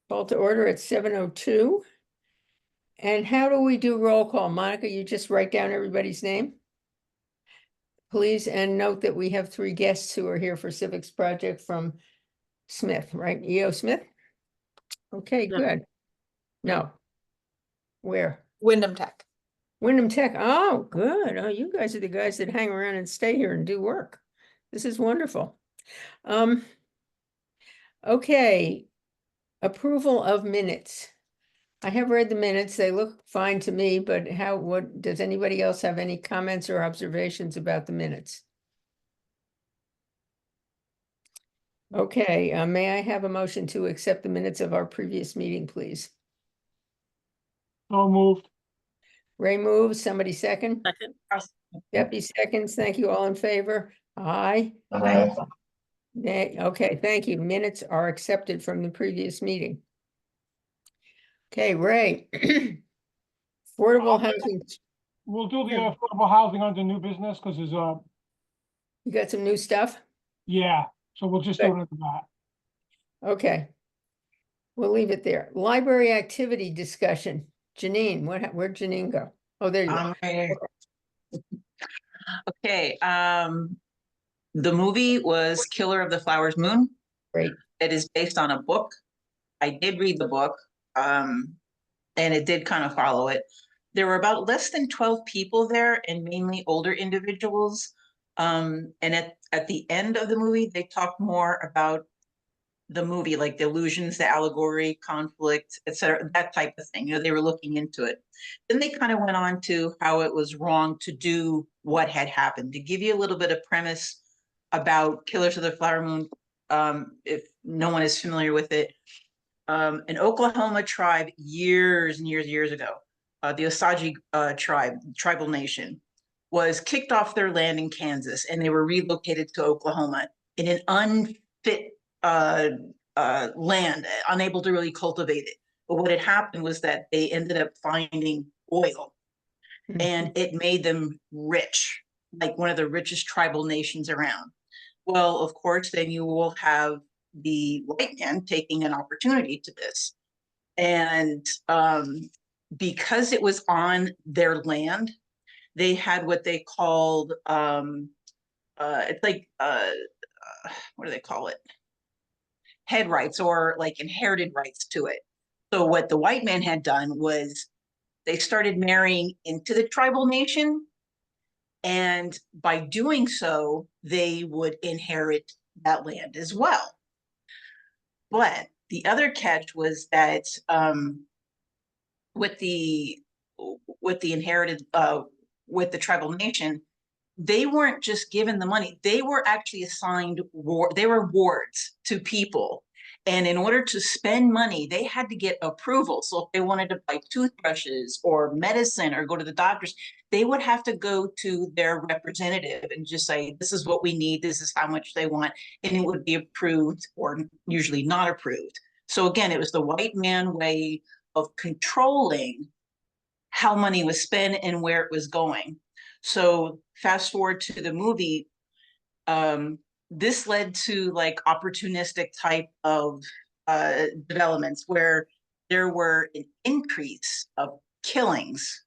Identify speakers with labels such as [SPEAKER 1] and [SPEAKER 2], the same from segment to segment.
[SPEAKER 1] Call to order at 7:02. And how do we do roll call? Monica, you just write down everybody's name? Please, and note that we have 3 guests who are here for Civics Project from Smith, right? EO Smith? Okay,
[SPEAKER 2] No.
[SPEAKER 1] good. No. Where?
[SPEAKER 2] Wyndham Tech.
[SPEAKER 1] Wyndham Tech. Oh, good. Oh, you guys are the guys that hang around and stay here and do work. This is wonderful. Okay. Approval of minutes. I have read the minutes. They look fine to me, but what, does anybody else have any comments or observations about the minutes? Okay, may I have a motion to accept the minutes of our previous meeting, please?
[SPEAKER 3] So moved.
[SPEAKER 1] Ray moves, somebody second?
[SPEAKER 2] Second.
[SPEAKER 1] Debbie seconds. Thank you. All in favor? Aye.
[SPEAKER 3] Aye.
[SPEAKER 1] Nay. Okay, thank you. Minutes are accepted from the previous meeting. Okay, Ray. Affordable housing,
[SPEAKER 3] We'll do the affordable housing under new business because there's
[SPEAKER 1] you got some new stuff?
[SPEAKER 3] yeah, so we'll just do it under that.
[SPEAKER 1] Okay. We'll leave it there. Library activity discussion. Janine, where'd Janine go? Oh, there you are.
[SPEAKER 4] I'm right here. Okay, the movie was Killer of the Flowers Moon.
[SPEAKER 1] Great.
[SPEAKER 4] It is based on a book. I did read the book, and it did kind of follow it. There were about less than 12 people there, and mainly older individuals. And at the end of the movie, they talked more about the movie, like the illusions, the allegory, conflict, etc., that type of thing. You know, they were looking into it. Then they kind of went on to how it was wrong to do what had happened. To give you a little bit of premise about Killers of the Flower Moon, if no one is familiar with it, an Oklahoma tribe years and years ago, the Osage tribal nation, was kicked off their land in Kansas, and they were relocated to Oklahoma in an unfit land, unable to really cultivate it. But what had happened was that they ended up finding oil, and it made them rich, like one of the richest tribal nations around. Well, of course, then you will have the white man taking an opportunity to this. And because it was on their land, they had what they called, it's like, what do they call it? Head rights, or like inherited rights to it. So what the white man had done was they started marrying into the tribal nation, and by doing so, they would inherit that land as well. But the other catch was that with the inherited with the tribal nation, they weren't just given the money, they were actually assigned they were wards to people. And in order to spend money, they had to get approval. So if they wanted to buy toothbrushes or medicine or go to the doctors, they would have to go to their representative and just say, this is what we need, this is how much they want, and it would be approved or usually not approved. So again, it was the white man way of controlling how money was spent and where it was going. So fast forward to the movie, this led to like opportunistic type of developments where there were an increase of killings,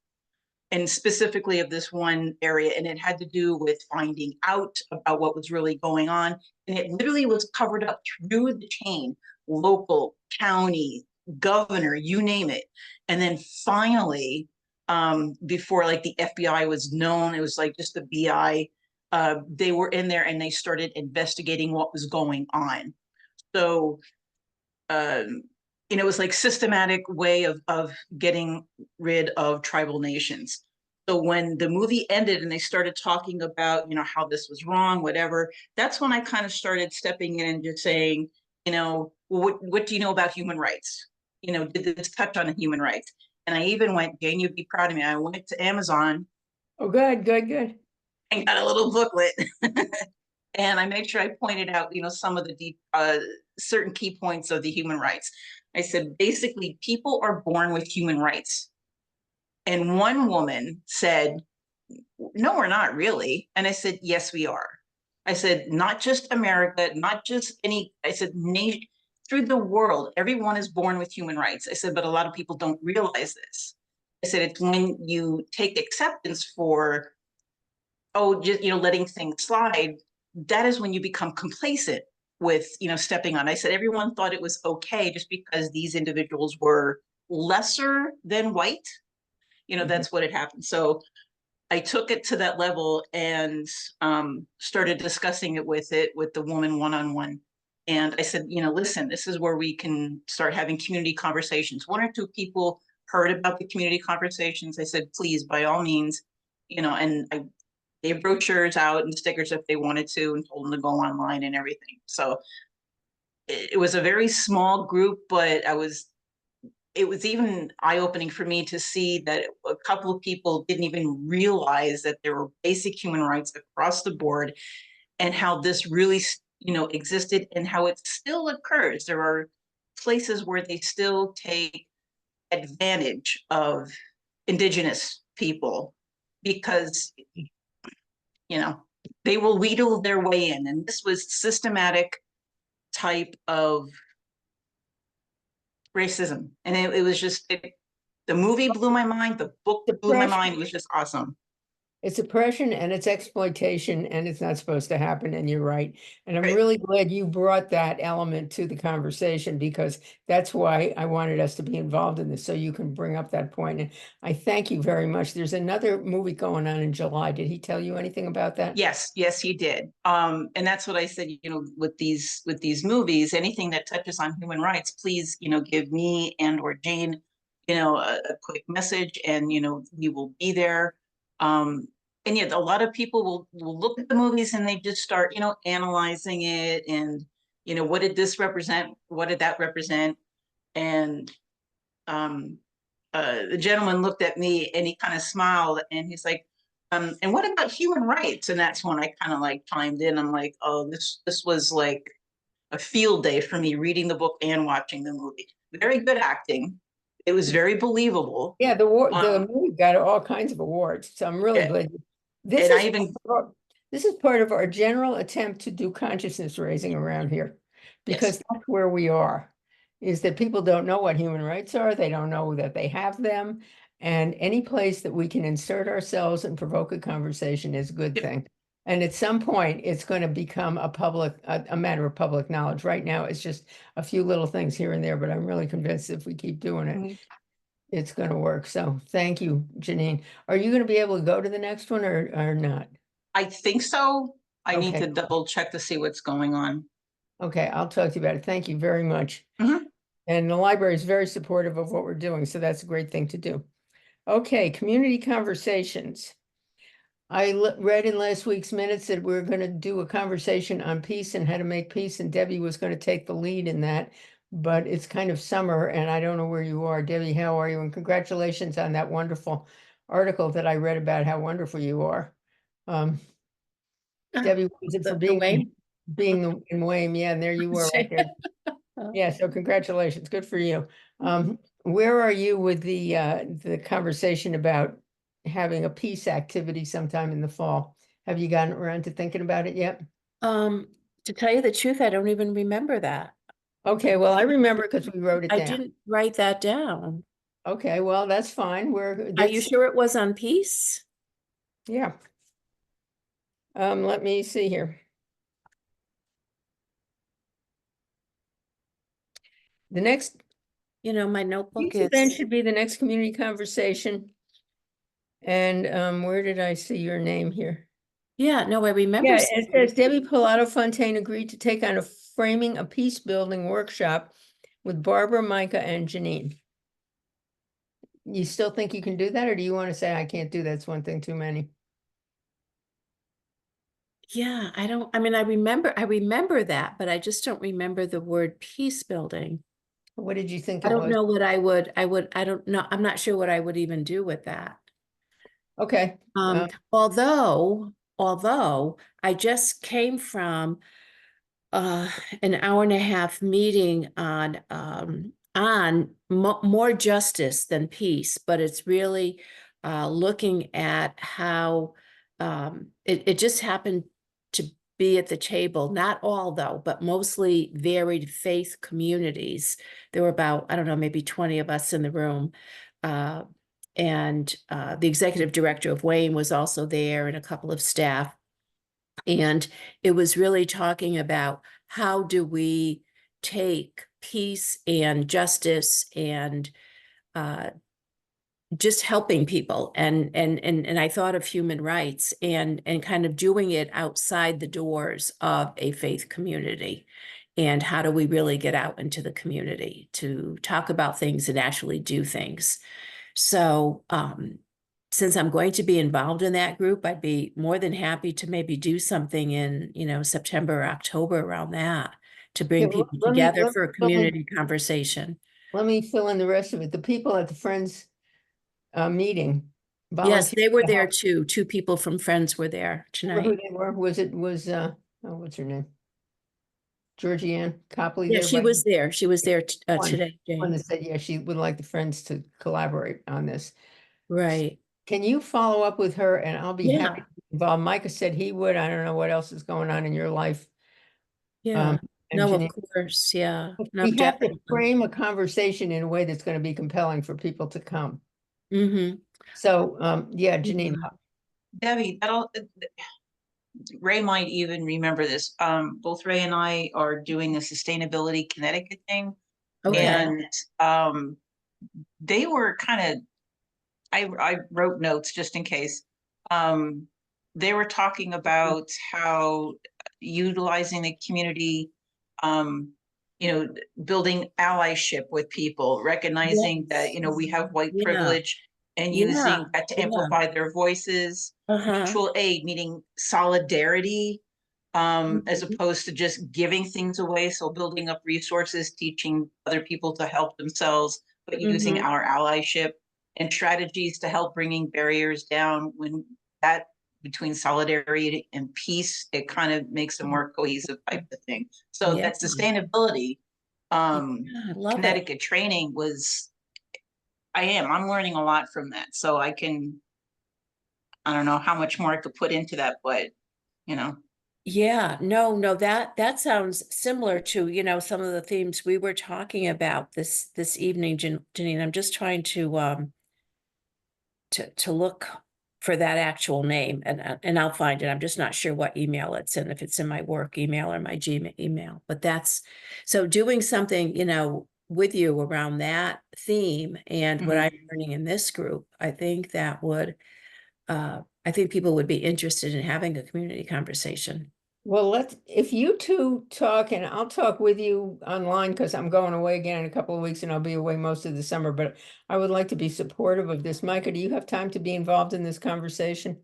[SPEAKER 4] and specifically of this one area, and it had to do with finding out about what was really going on. And it literally was covered up through the chain, local, county, governor, you name it. And then finally, before like the FBI was known, it was like just the BI, they were in there and they started investigating what was going on. So, it was like systematic way of getting rid of tribal nations. So when the movie ended and they started talking about, how this was wrong, whatever, that's when I kind of started stepping in and just saying, what do you know about human rights? Did this touch on human rights? And I even went, Jane, you'd be proud of me, I went to Amazon.
[SPEAKER 1] Oh, good.
[SPEAKER 4] And got a little booklet. And I made sure I pointed out, some of the deep, certain key points of the human rights. I said, basically, people are born with human rights. And one woman said, no, we're not really. And I said, yes, we are. I said, not just America, not just any, I said, nation, through the world, everyone is born with human rights. I said, but a lot of people don't realize this. I said, it's when you take acceptance for, oh, just, letting things slide, that is when you become complacent with, stepping on. I said, everyone thought it was okay just because these individuals were lesser than white. That's what had happened. So I took it to that level and started discussing it with the woman one-on-one. And I said, listen, this is where we can start having community conversations. One or two people heard about the community conversations. I said, please, by all means, and I gave brochures out and stickers if they wanted to, and told them to go online and everything. So it was a very small group, but it was even eye-opening for me to see that a couple of people didn't even realize that there were basic human rights across the board, and how this really, existed, and how it still occurs. There are places where they still take advantage of Indigenous people because, they will wheedle their way in. And this was systematic type of racism. And it was just, the movie blew my mind. The book blew my mind. It was just awesome.
[SPEAKER 1] It's oppression and it's exploitation, and it's not supposed to happen, and you're right. And I'm
[SPEAKER 4] Right.
[SPEAKER 1] really glad you brought that element to the conversation, because that's why I wanted us to be involved in this, so you can bring up that point. And I thank you very much. There's another movie going on in July. Did he tell you anything about that?
[SPEAKER 4] Yes, he did. And that's what I said, with these movies, anything that touches on human rights, please, give me and or Jane, a quick message, and we will be there. And yet a lot of people will look at the movies and they just start, analyzing it, and what did this represent? What did that represent? And the gentleman looked at me and he kind of smiled, and he's like, and what about human rights? And that's when I kind of like chimed in. I'm like, oh, this was like a field day for me, reading the book and watching the movie. Very good acting. It was very believable.
[SPEAKER 1] Yeah, the movie got all kinds of awards, so I'm really
[SPEAKER 4] Yeah.
[SPEAKER 1] glad. This is part of our general attempt to do consciousness raising around here, because that's where we are, is that people don't know what human rights are. They don't know that they have them. And any place that we can insert ourselves and provoke a conversation is a good thing. And at some point, it's going to become a matter of public knowledge. Right now, it's just a few little things here and there, but I'm really convinced if we keep doing it, it's going to work. So thank you, Janine. Are you going to be able to go to the next one or not?
[SPEAKER 4] I think so. I need
[SPEAKER 1] Okay.
[SPEAKER 4] to double check to see what's going on.
[SPEAKER 1] Okay, I'll talk to you about it. Thank you very much.
[SPEAKER 4] Mhm.
[SPEAKER 1] And the library is very supportive of what we're doing, so that's a great thing to do. Okay, community conversations. I read in last week's minutes that we're going to do a conversation on peace and how to make peace, and Debbie was going to take the lead in that. But it's kind of summer and I don't know where you are. Debbie, how are you? And congratulations on that wonderful article that I read about how wonderful you are. Debbie, was it for being in Wayne? Yeah, and there you were right there. Yeah, so congratulations. Good for you. Where are you with the conversation about having a peace activity sometime in the fall? Have you gotten around to thinking about it yet?
[SPEAKER 2] To tell you the truth, I don't even remember that.
[SPEAKER 1] Okay, well, I remember because we wrote it
[SPEAKER 2] I
[SPEAKER 1] down.
[SPEAKER 2] didn't write that down.
[SPEAKER 1] Okay, well, that's fine.
[SPEAKER 2] Are you sure it was on peace?
[SPEAKER 1] Yeah. Let me see here. The next
[SPEAKER 2] My notebook
[SPEAKER 1] peace event
[SPEAKER 2] is,
[SPEAKER 1] should be the next community conversation. And where did I see your name here?
[SPEAKER 2] yeah, no, I remember.
[SPEAKER 1] Yeah, it says Debbie Pilato Fontaine agreed to take on a framing a peace building workshop with Barbara, Micah, and Janine. You still think you can do that, or do you want to say I can't do that? It's one thing too many?
[SPEAKER 2] Yeah, I mean, I remember that, but I just don't remember the word peace building.
[SPEAKER 1] What did you think
[SPEAKER 2] I
[SPEAKER 1] it
[SPEAKER 2] don't
[SPEAKER 1] was?
[SPEAKER 2] know what I don't know. I'm not sure what I would even do with that.
[SPEAKER 1] Okay.
[SPEAKER 2] Although I just came from an hour and a half meeting on more justice than peace, but it's really looking at how it just happened be at the table, not all though, but mostly varied faith communities. There were about, I don't know, maybe 20 of us in the room. And the executive director of Wayne was also there and a couple of staff. And it was really talking about how do we take peace and justice and just helping people and I thought of human rights and kind of doing it outside the doors of a faith community. And how do we really get out into the community to talk about things and actually do things? So since I'm going to be involved in that group, I'd be more than happy to maybe do something in, September or October around that to bring
[SPEAKER 1] Yeah,
[SPEAKER 2] people
[SPEAKER 1] let me-
[SPEAKER 2] together
[SPEAKER 1] let-
[SPEAKER 2] for a
[SPEAKER 1] let me-
[SPEAKER 2] community conversation.
[SPEAKER 1] Let me fill in the rest of it. The people at the Friends meeting.
[SPEAKER 2] Yes, they
[SPEAKER 1] volunteered
[SPEAKER 2] were
[SPEAKER 1] to
[SPEAKER 2] there
[SPEAKER 1] help.
[SPEAKER 2] too. Two people from Friends were there
[SPEAKER 1] Remember who
[SPEAKER 2] tonight.
[SPEAKER 1] they were? What's her name? Georgianne Copley
[SPEAKER 2] Yeah,
[SPEAKER 1] there?
[SPEAKER 2] she
[SPEAKER 1] by-
[SPEAKER 2] was there. She was there
[SPEAKER 1] One.
[SPEAKER 2] today,
[SPEAKER 1] One
[SPEAKER 2] Jane.
[SPEAKER 1] that said, yeah, she would like the Friends to collaborate on this.
[SPEAKER 2] Right.
[SPEAKER 1] Can you follow up with her and I'll be happy
[SPEAKER 2] Yeah.
[SPEAKER 1] to be involved. Micah said he would. I don't know what else is going on in your life.
[SPEAKER 2] Yeah.
[SPEAKER 1] And
[SPEAKER 2] No, of
[SPEAKER 1] Janine,
[SPEAKER 2] course. Yeah. No,
[SPEAKER 1] we have to
[SPEAKER 2] definitely.
[SPEAKER 1] frame a conversation in a way that's going to be compelling for people to come.
[SPEAKER 2] Mm-hmm.
[SPEAKER 1] So, yeah, Janine,
[SPEAKER 4] Debbie, Ray might even remember this. Both Ray and I are doing a Sustainability Connecticut thing.
[SPEAKER 2] Okay.
[SPEAKER 4] And they were kind of, I wrote notes just in case. They were talking about how utilizing the community, building allyship with people, recognizing that, we have white
[SPEAKER 2] Yeah.
[SPEAKER 4] privilege and
[SPEAKER 2] Yeah.
[SPEAKER 4] using that to
[SPEAKER 2] Yeah.
[SPEAKER 4] amplify their voices.
[SPEAKER 2] Uh-huh.
[SPEAKER 4] Mutual aid, meaning solidarity, as
[SPEAKER 2] Mhm.
[SPEAKER 4] opposed to just giving things away. So building up resources, teaching other people to help themselves, but using
[SPEAKER 2] Mhm.
[SPEAKER 4] our allyship and strategies to help bringing barriers down. When that between solidarity and peace, it kind of makes a more cohesive type of thing. So
[SPEAKER 2] Yeah.
[SPEAKER 4] that sustainability
[SPEAKER 2] Yeah, I love it.
[SPEAKER 4] Connecticut training was, I'm learning a lot from that. So I don't know how much more I could put into that, but
[SPEAKER 2] Yeah, no, that sounds similar to, some of the themes we were talking about this evening, Janine. I'm just trying to look for that actual name and I'll find it. I'm just not sure what email it's in, if it's in my work email or my Gmail email. But that's so doing something, with you around that theme and what I'm learning in this group, I think that would I think people would be interested in having a community conversation.
[SPEAKER 1] well, if you two talk and I'll talk with you online because I'm going away again in a couple of weeks and I'll be away most of the summer, but I would like to be supportive of this. Micah, do you have time to be involved in this conversation?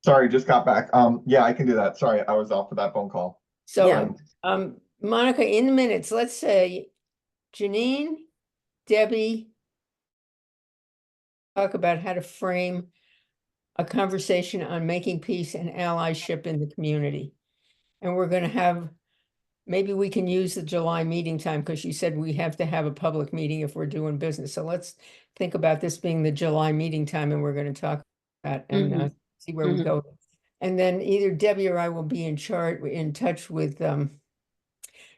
[SPEAKER 5] Sorry, just got back. Yeah, I can do that. Sorry, I was off for that phone call.
[SPEAKER 1] So,
[SPEAKER 2] Yeah.
[SPEAKER 1] Monica, in the minutes, let's say Janine, Debbie, talk about how to frame a conversation on making peace and allyship in the community. And we're going to have, maybe we can use the July meeting time because you said we have to have a public meeting if we're doing business. So let's think about this being the July meeting time and we're going to talk about and see where we
[SPEAKER 2] Mhm.
[SPEAKER 1] go. And then either Debbie or I will be in touch with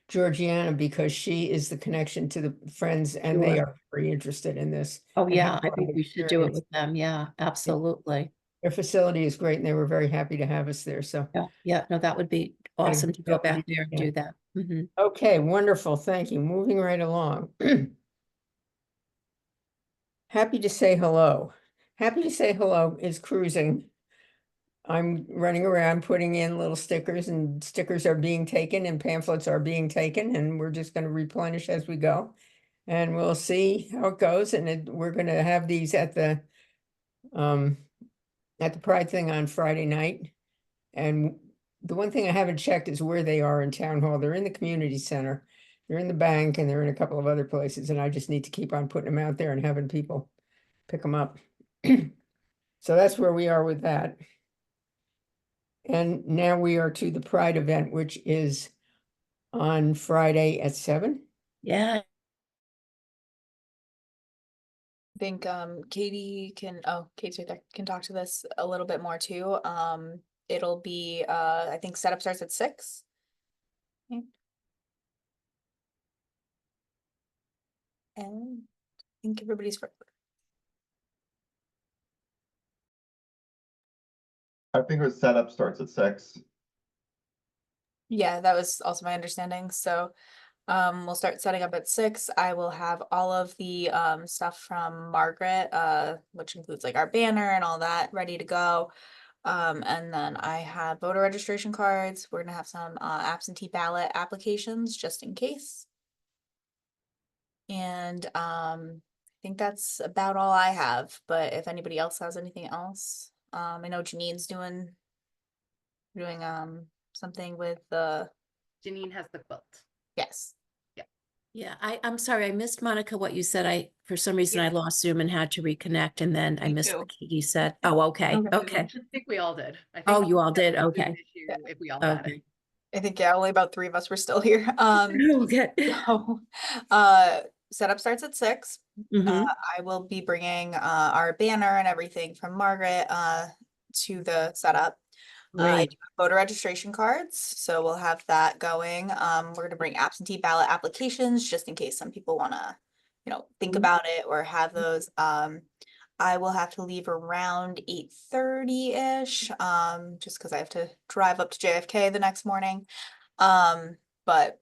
[SPEAKER 1] Georgiana because she is the connection to the Friends and they
[SPEAKER 2] Sure.
[SPEAKER 1] are very interested in this.
[SPEAKER 2] Oh,
[SPEAKER 1] and
[SPEAKER 2] yeah,
[SPEAKER 1] have
[SPEAKER 2] I
[SPEAKER 1] a lot
[SPEAKER 2] think
[SPEAKER 1] of
[SPEAKER 2] we should do it
[SPEAKER 1] experience.
[SPEAKER 2] with them. Yeah, absolutely.
[SPEAKER 1] Their facility is great and they were very happy to have us there. So,
[SPEAKER 2] Yeah, no, that would be awesome to go back there and do that. Mhm.
[SPEAKER 1] okay, wonderful. Thank you. Moving right along. Happy to say hello. Happy to say hello is cruising. I'm running around putting in little stickers and stickers are being taken and pamphlets are being taken and we're just going to replenish as we go. And we'll see how it goes. And we're going to have these at the Pride thing on Friday night. And the one thing I haven't checked is where they are in town hall. They're in the community center. They're in the bank and they're in a couple of other places. And I just need to keep on putting them out there and having people pick them up. So that's where we are with that. And now we are to the Pride event, which is on Friday at 7.
[SPEAKER 2] Yeah,
[SPEAKER 6] I think Katie Kate's right there, can talk to this a little bit more too. it'll be, I think setup starts at 6. And I think everybody's.
[SPEAKER 5] I think our setup starts at 6.
[SPEAKER 6] Yeah, that was also my understanding. So we'll start setting up at 6. I will have all of the stuff from Margaret, which includes like our banner and all that ready to go. And then I have voter registration cards. We're gonna have some absentee ballot applications just in case. And I think that's about all I have, but if anybody else has anything else, I know Janine's doing something with the,
[SPEAKER 7] Janine has the quilt.
[SPEAKER 6] yes.
[SPEAKER 2] Yeah, I'm sorry, I missed, Monica, what you said. For some reason, I
[SPEAKER 7] Yeah.
[SPEAKER 2] lost Zoom and had to reconnect, and then I
[SPEAKER 4] Me
[SPEAKER 2] missed
[SPEAKER 4] too.
[SPEAKER 2] what Katie said. Oh, okay,
[SPEAKER 6] Okay.
[SPEAKER 2] okay,
[SPEAKER 7] I think we all did. I think
[SPEAKER 2] Oh, you all did?
[SPEAKER 7] that would be an
[SPEAKER 2] Okay.
[SPEAKER 7] issue If we all had it.
[SPEAKER 2] okay.
[SPEAKER 6] I think, yeah, only about 3 of us were still here.
[SPEAKER 2] Okay.
[SPEAKER 6] So, setup starts at 6.
[SPEAKER 2] Mhm.
[SPEAKER 6] I will be bringing our banner and everything from Margaret to the setup. I
[SPEAKER 2] Great.
[SPEAKER 6] do have voter registration cards, so we'll have that going. We're gonna bring absentee ballot applications just in case some people wanna, think
[SPEAKER 2] Mhm.
[SPEAKER 6] about it or have those. I will have to leave around 8:30-ish, just because I have to drive up to JFK the next morning. But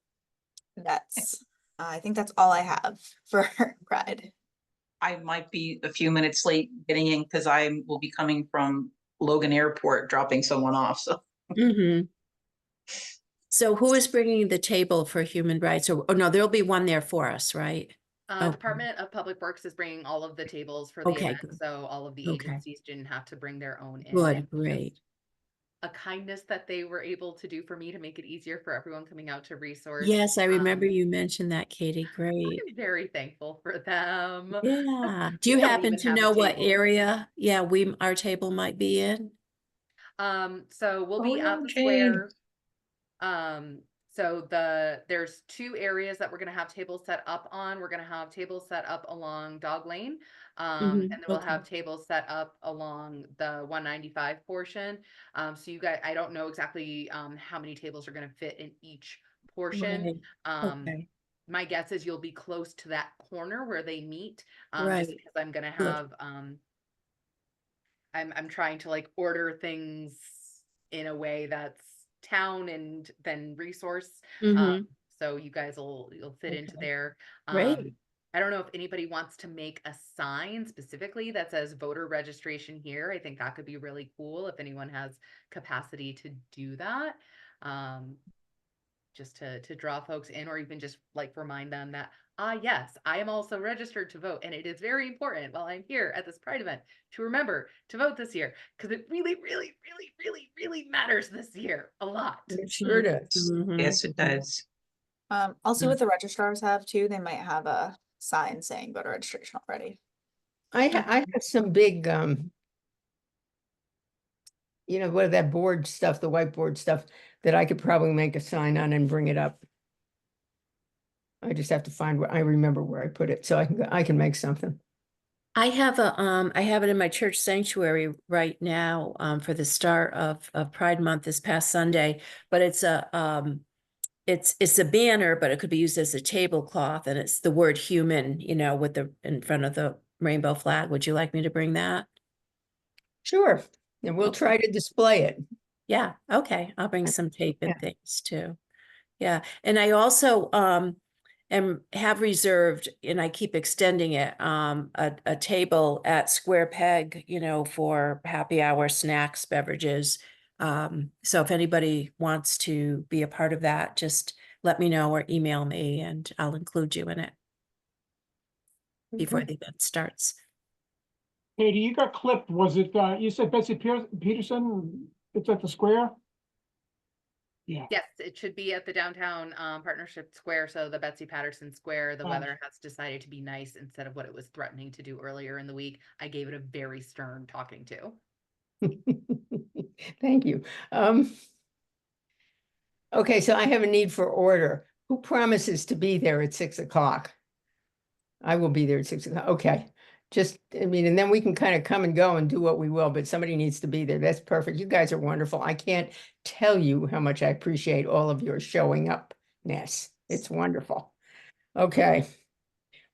[SPEAKER 6] that's, I think that's all I have for Pride.
[SPEAKER 4] I might be a few minutes late getting in because I will be coming from Logan Airport, dropping someone off, so.
[SPEAKER 2] Mhm. So who is bringing the table for human rights? Or, oh, no, there'll be one there for us, right? Okay.
[SPEAKER 7] Department of Public Works is bringing all of the tables for the
[SPEAKER 2] Okay,
[SPEAKER 7] event,
[SPEAKER 2] good.
[SPEAKER 7] so all of the
[SPEAKER 2] Okay.
[SPEAKER 7] agencies didn't have to bring their own in.
[SPEAKER 2] Good,
[SPEAKER 7] It was
[SPEAKER 2] great.
[SPEAKER 7] just a kindness that they were able to do for me to make it easier for everyone coming out to resource.
[SPEAKER 2] Yes, I remember
[SPEAKER 7] Um,
[SPEAKER 2] you mentioned that, Katie. Great.
[SPEAKER 7] I'm very thankful for them.
[SPEAKER 2] Yeah. Do you
[SPEAKER 7] We don't
[SPEAKER 2] happen
[SPEAKER 7] even
[SPEAKER 2] to
[SPEAKER 7] have a
[SPEAKER 2] know what
[SPEAKER 7] table.
[SPEAKER 2] area? Yeah, our table might be in.
[SPEAKER 7] So we'll be at the square. So there's 2 areas that we're gonna have tables set up on. We're gonna have tables set up along Dog Lane.
[SPEAKER 2] Mhm,
[SPEAKER 7] And then we'll
[SPEAKER 2] okay.
[SPEAKER 7] have tables set up along the 195 portion. So you guys, I don't know exactly how many tables are gonna fit in each portion.
[SPEAKER 2] Right. Okay.
[SPEAKER 7] My guess is you'll be close to that corner where they meet.
[SPEAKER 2] Right.
[SPEAKER 7] Just because I'm gonna
[SPEAKER 2] Good.
[SPEAKER 7] have I'm trying to like order things in a way that's town and then resource.
[SPEAKER 2] Mhm.
[SPEAKER 7] So you guys you'll fit into
[SPEAKER 2] Okay.
[SPEAKER 7] there.
[SPEAKER 2] Great.
[SPEAKER 7] I don't know if anybody wants to make a sign specifically that says voter registration here. I think that could be really cool if anyone has capacity to do that. Just to draw folks in, or even just like remind them that, yes, I am also registered to vote. And it is very important while I'm here at this Pride event to remember to vote this year, because it really, really, really, really, really matters this year a lot.
[SPEAKER 1] It sure does.
[SPEAKER 2] Mhm.
[SPEAKER 4] Yes, it does.
[SPEAKER 6] I'll see what the registrars have too. They might have a sign saying voter registration already.
[SPEAKER 1] I have some big, what that board stuff, the whiteboard stuff, that I could probably make a sign on and bring it up. I just have to find where, I remember where I put it, so I can make something.
[SPEAKER 2] I have I have it in my church sanctuary right now, for the start of Pride Month this past Sunday, but it's a banner, but it could be used as a tablecloth, and it's the word human, with in front of the rainbow flag. Would you like me to bring that?
[SPEAKER 1] Sure, and we'll try to display it.
[SPEAKER 2] Yeah, okay, I'll bring some tape and
[SPEAKER 1] Yeah.
[SPEAKER 2] things too. Yeah, and I also have reserved, and I keep extending it, a table at Square Peg, for happy hour snacks, beverages. So if anybody wants to be a part of that, just let me know or email me and I'll include you in it before
[SPEAKER 1] Okay.
[SPEAKER 2] the event starts.
[SPEAKER 3] Katie, you got clipped. Was it, you said Betsy Peterson? It's at the square? Yeah.
[SPEAKER 7] Yes, it should be at the downtown Partnership Square. So the Betsy Patterson Square, the weather has decided to be nice instead of what it was threatening to do earlier in the week. I gave it a very stern talking to.
[SPEAKER 1] Thank you. Okay, so I have a need for order. Who promises to be there at 6 o'clock? I will be there at 6 o'clock. Okay. Just, I mean, and then we can kind of come and go and do what we will, but somebody needs to be there. That's perfect. You guys are wonderful. I can't tell you how much I appreciate all of your showing up-ness. It's wonderful. Okay.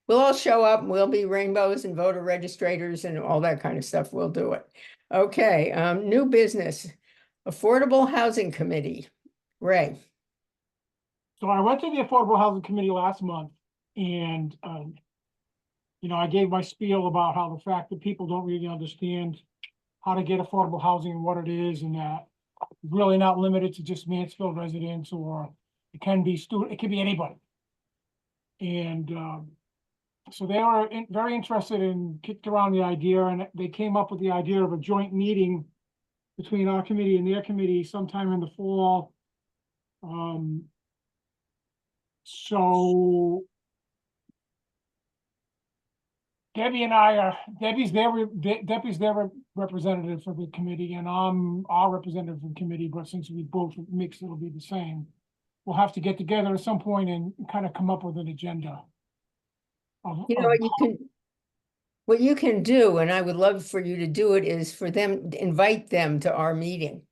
[SPEAKER 1] We'll all show up, and we'll be rainbows and voter registrators and all that kind of stuff. We'll do it. Okay, new business, Affordable Housing Committee. Ray,
[SPEAKER 3] So I went to the Affordable Housing Committee last month and, you know, I gave my spiel about how the fact that people don't really understand how to get affordable housing and what it is, and that it's really not limited to just Mansfield residents, or it can be it can be anybody. And, so they were very interested and kicked around the idea, and they came up with the idea of a joint meeting between our committee and their committee sometime in the fall. So Debbie and I are, Debbie's their representative for the committee, and I'm our representative for the committee, but since we both mix, it'll be the same. We'll have to get together at some point and kind of come up with an agenda.
[SPEAKER 1] you know, what you can do, and I would love for you to do it, is for them, invite them to our meeting.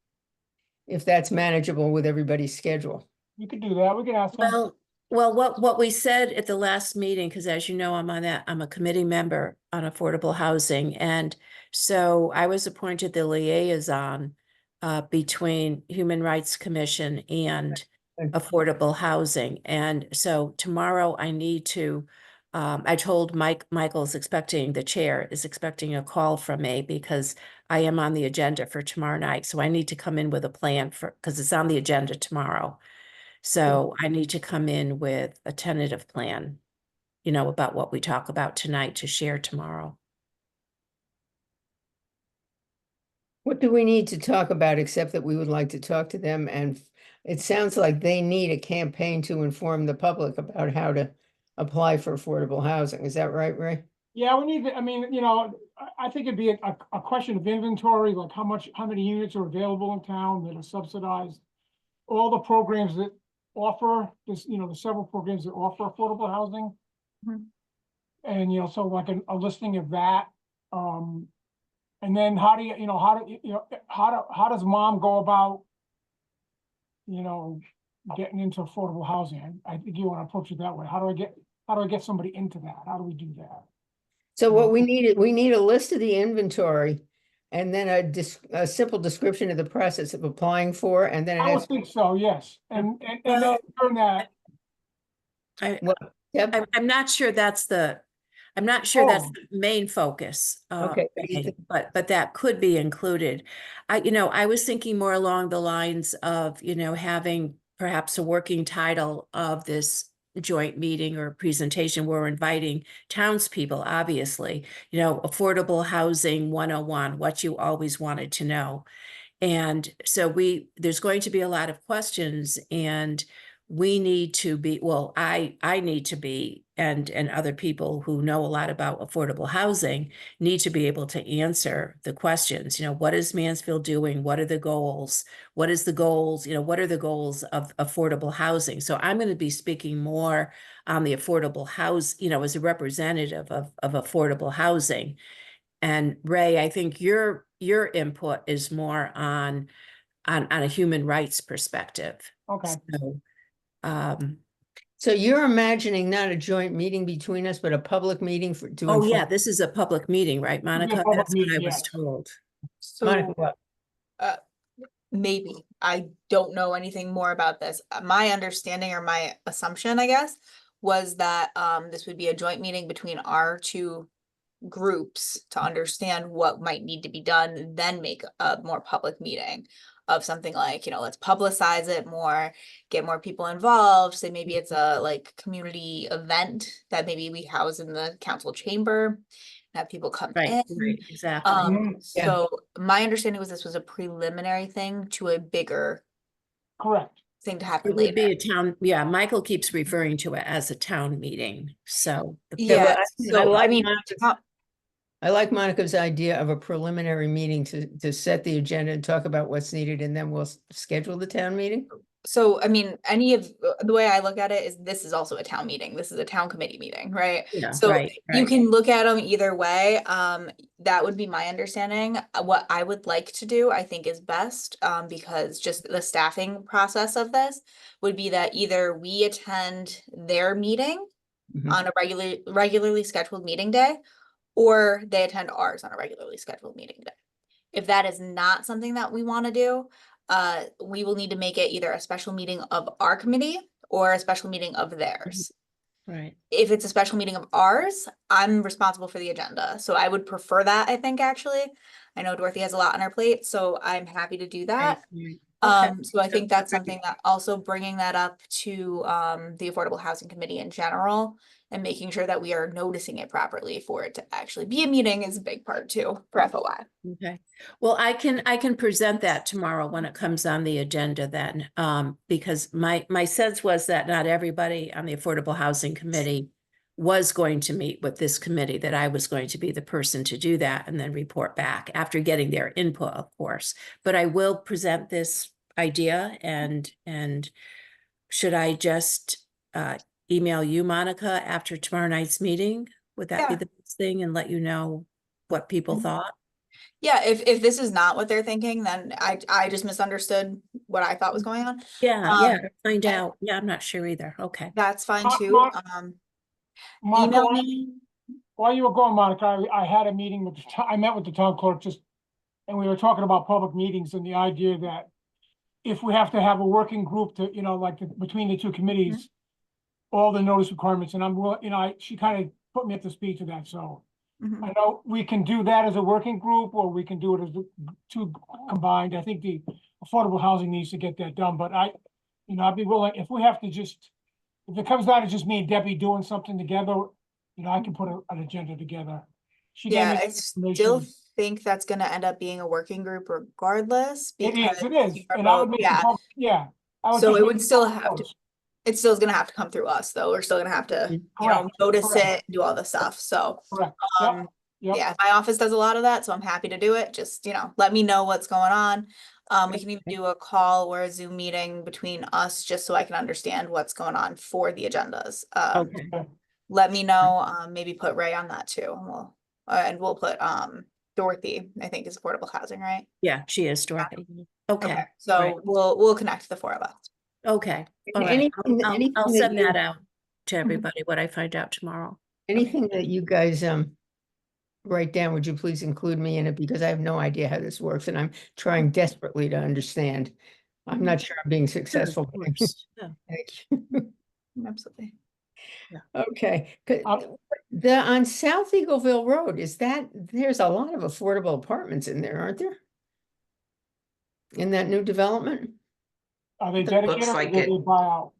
[SPEAKER 1] If that's manageable with everybody's schedule.
[SPEAKER 3] You could do that. We can ask them.
[SPEAKER 2] Well, what we said at the last meeting, because as you know, I'm a committee member on affordable housing. And so I was appointed the liaison between Human Rights Commission and affordable housing. And so tomorrow I need to, I told Michael's expecting, the chair is expecting a call from me because I am on the agenda for tomorrow night. So I need to come in with a plan because it's on the agenda tomorrow. So I need to come in with a tentative plan, you know, about what we talk about tonight to share tomorrow.
[SPEAKER 1] What do we need to talk about except that we would like to talk to them? And it sounds like they need a campaign to inform the public about how to apply for affordable housing. Is that right, Ray?
[SPEAKER 3] Yeah, we need to, I mean, you know, I think it'd be a question of inventory, like how many units are available in town that are subsidized. All the programs that offer this, you know, the several programs that offer affordable housing.
[SPEAKER 6] Mhm.
[SPEAKER 3] And, you know, so like a listing of that. And then how do how does mom go about, you know, getting into affordable housing? I think you want to approach it that way. How do I get somebody into that? How do we do that?
[SPEAKER 1] So what we need a list of the inventory and then a simple description of the process of applying for, and then
[SPEAKER 3] I would think so, yes. And then during that,
[SPEAKER 2] I'm not sure that's the main focus.
[SPEAKER 1] Okay.
[SPEAKER 2] Ray, but that could be included. I was thinking more along the lines of, you know, having perhaps a working title of this joint meeting or presentation. We're inviting townspeople, obviously, you know, affordable housing 101, what you always wanted to know. And so there's going to be a lot of questions, and we need to be, well, I need to be, and other people who know a lot about affordable housing need to be able to answer the questions. You know, what is Mansfield doing? What are the goals? What is the goals? You know, what are the goals of affordable housing? So I'm going to be speaking more on the affordable house, you know, as a representative of affordable housing. And Ray, I think your input is more on a human rights perspective.
[SPEAKER 3] okay.
[SPEAKER 1] So you're imagining not a joint meeting between us, but a public meeting to
[SPEAKER 2] Oh,
[SPEAKER 1] inform-
[SPEAKER 2] yeah, this is a public meeting, right, Monica?
[SPEAKER 3] public
[SPEAKER 2] That's what I
[SPEAKER 3] meeting,
[SPEAKER 2] was
[SPEAKER 3] yes.
[SPEAKER 2] told.
[SPEAKER 1] Monica,
[SPEAKER 6] So
[SPEAKER 1] what?
[SPEAKER 6] maybe, I don't know anything more about this. My understanding, or my assumption, I guess, was that this would be a joint meeting between our two groups to understand what might need to be done, then make a more public meeting of something like, you know, let's publicize it more, get more people involved. Say maybe it's a like community event that maybe we house in the council chamber, have people come in.
[SPEAKER 2] Right, exactly.
[SPEAKER 1] Yeah.
[SPEAKER 6] So my understanding was this was a preliminary thing to a bigger
[SPEAKER 3] Correct.
[SPEAKER 6] thing to happen
[SPEAKER 2] It would be
[SPEAKER 6] later.
[SPEAKER 2] a town, yeah, Michael keeps referring to it as a town meeting, so.
[SPEAKER 6] Yeah,
[SPEAKER 1] well, I
[SPEAKER 6] so I
[SPEAKER 1] like
[SPEAKER 6] mean,
[SPEAKER 1] Monica's- I like Monica's idea of a preliminary meeting to set the agenda and talk about what's needed, and then we'll schedule the town meeting.
[SPEAKER 6] So, I mean, any of, the way I look at it is this is also a town meeting. This is a town committee meeting, right?
[SPEAKER 2] Yeah,
[SPEAKER 6] So
[SPEAKER 2] right,
[SPEAKER 6] you
[SPEAKER 2] right.
[SPEAKER 6] can look at them either way. That would be my understanding. What I would like to do, I think is best, because just the staffing process of this would be that either we attend their meeting
[SPEAKER 1] Mhm.
[SPEAKER 6] on a regularly scheduled meeting day, or they attend ours on a regularly scheduled meeting day. If that is not something that we want to do, we will need to make it either a special meeting of our committee or a special meeting of theirs.
[SPEAKER 2] Right.
[SPEAKER 6] If it's a special meeting of ours, I'm responsible for the agenda, so I would prefer that, I think, actually. I know Dorothy has a lot on her plate, so I'm happy to do that.
[SPEAKER 2] Right. Okay.
[SPEAKER 6] So I think that's something that also bringing that up to the Affordable Housing Committee in general and making sure that we are noticing it properly for it to actually be a meeting is a big part too for FOI.
[SPEAKER 2] Okay, well, I can present that tomorrow when it comes on the agenda then, because my sense was that not everybody on the Affordable Housing Committee was going to meet with this committee, that I was going to be the person to do that and then report back after getting their input, of course. But I will present this idea and should I just email you, Monica, after tomorrow night's meeting? Would that be
[SPEAKER 6] Yeah.
[SPEAKER 2] the best thing, and let you know what people
[SPEAKER 6] Mhm.
[SPEAKER 2] thought?
[SPEAKER 6] Yeah, if this is not what they're thinking, then I just misunderstood what I thought was going on.
[SPEAKER 2] Yeah, find
[SPEAKER 6] and
[SPEAKER 2] out. Yeah, I'm not sure either. Okay.
[SPEAKER 6] That's fine
[SPEAKER 3] Mar-
[SPEAKER 6] too.
[SPEAKER 3] Mar- Monica,
[SPEAKER 6] Email me.
[SPEAKER 3] while you were going, Monica, I had a meeting with, I met with the town clerk just, and we were talking about public meetings and the idea that if we have to have a working group to, like between the two committees, all the notice requirements, and I'm, she kind of put me up to speed to that, so.
[SPEAKER 6] Mhm.
[SPEAKER 3] I know we can do that as a working group, or we can do it as two combined. I think the affordable housing needs to get that done, but I'd be willing, if we have to just, if it comes down to just me and Debbie doing something together, I can put an agenda together. She gave
[SPEAKER 6] Yeah,
[SPEAKER 3] me
[SPEAKER 6] I
[SPEAKER 3] some
[SPEAKER 6] still
[SPEAKER 3] information.
[SPEAKER 6] think that's gonna end up being a working group regardless,
[SPEAKER 3] It
[SPEAKER 6] because
[SPEAKER 3] is, it is,
[SPEAKER 6] you are
[SPEAKER 3] and I would
[SPEAKER 6] both-
[SPEAKER 3] make,
[SPEAKER 6] yeah,
[SPEAKER 3] yeah. I would
[SPEAKER 6] so
[SPEAKER 3] just
[SPEAKER 6] it
[SPEAKER 3] make
[SPEAKER 6] would still
[SPEAKER 3] it
[SPEAKER 6] have to,
[SPEAKER 3] close.
[SPEAKER 6] it's still gonna have to come through us, though. We're still gonna have to,
[SPEAKER 3] Correct,
[SPEAKER 6] notice
[SPEAKER 3] correct.
[SPEAKER 6] it, do all the stuff, so.
[SPEAKER 3] Correct, yep,
[SPEAKER 6] Um,
[SPEAKER 3] yep.
[SPEAKER 6] yeah, my office does a lot of that, so I'm happy to do it. Just, let me know what's going on. We can even
[SPEAKER 2] Okay.
[SPEAKER 6] do a call or a Zoom meeting between us, just so I can understand what's going on for the agendas.
[SPEAKER 2] Okay.
[SPEAKER 6] Let me know, maybe put Ray on that too, and we'll put, Dorothy, I think is affordable housing, right?
[SPEAKER 2] Yeah, she is Dorothy. Okay. Right.
[SPEAKER 6] So we'll connect the four of us.
[SPEAKER 2] Okay. All right.
[SPEAKER 1] Anything
[SPEAKER 2] I'll
[SPEAKER 1] that
[SPEAKER 2] send
[SPEAKER 1] you-
[SPEAKER 2] that out to everybody, what I find out tomorrow.
[SPEAKER 1] Anything that you guys write down, would you please include me in it, because I have no idea how this works and I'm trying desperately to understand. I'm not sure I'm being
[SPEAKER 2] Sure, of
[SPEAKER 1] successful.
[SPEAKER 2] course. Yeah.
[SPEAKER 1] Thank you.
[SPEAKER 6] Absolutely.
[SPEAKER 1] Okay,
[SPEAKER 3] Um,
[SPEAKER 1] on South Eagleville Road, there's a lot of affordable apartments in there, aren't there? In that new development?
[SPEAKER 3] Are they
[SPEAKER 4] Looks
[SPEAKER 3] dedicated or
[SPEAKER 4] like
[SPEAKER 3] did
[SPEAKER 4] it.
[SPEAKER 3] they buy out?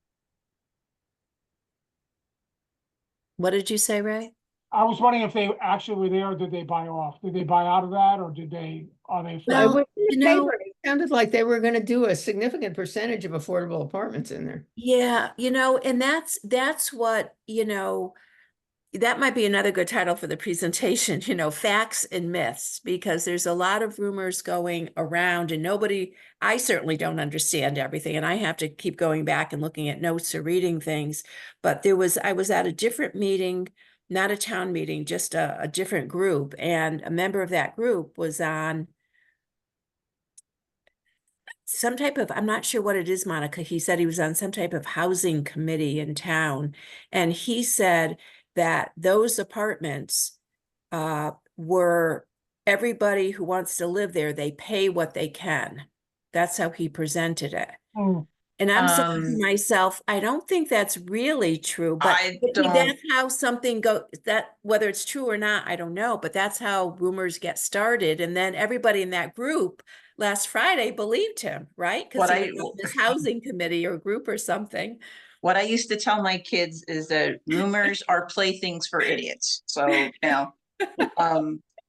[SPEAKER 2] What did you say, Ray?
[SPEAKER 3] I was wondering if they actually were there, or did they buy off? Did they buy out of that, or are they?
[SPEAKER 1] Well, I
[SPEAKER 2] Well,
[SPEAKER 1] went in the
[SPEAKER 2] you know-
[SPEAKER 1] paper, it sounded like they were gonna do a significant percentage of affordable apartments in there.
[SPEAKER 2] Yeah, and that's what, that might be another good title for the presentation, facts and myths, because there's a lot of rumors going around and I certainly don't understand everything, and I have to keep going back and looking at notes or reading things. But I was at a different meeting, not a town meeting, just a different group, and a member of that group was on some type of, I'm not sure what it is, Monica. He said he was on some type of housing committee in town. And he said that those apartments were everybody who wants to live there, they pay what they can. That's how he presented it.
[SPEAKER 3] Hmm.
[SPEAKER 2] And I'm saying to
[SPEAKER 4] Um,
[SPEAKER 2] myself, I don't think that's really true, but
[SPEAKER 4] I
[SPEAKER 2] maybe
[SPEAKER 4] don't-
[SPEAKER 2] that's how something whether it's true or not, I don't know, but that's how rumors get started. And then everybody in that group last Friday believed him, right? Because
[SPEAKER 4] What
[SPEAKER 2] he
[SPEAKER 4] I-
[SPEAKER 2] was on this housing committee or group or something.
[SPEAKER 4] What I used to tell my kids is that rumors are playthings for idiots. So,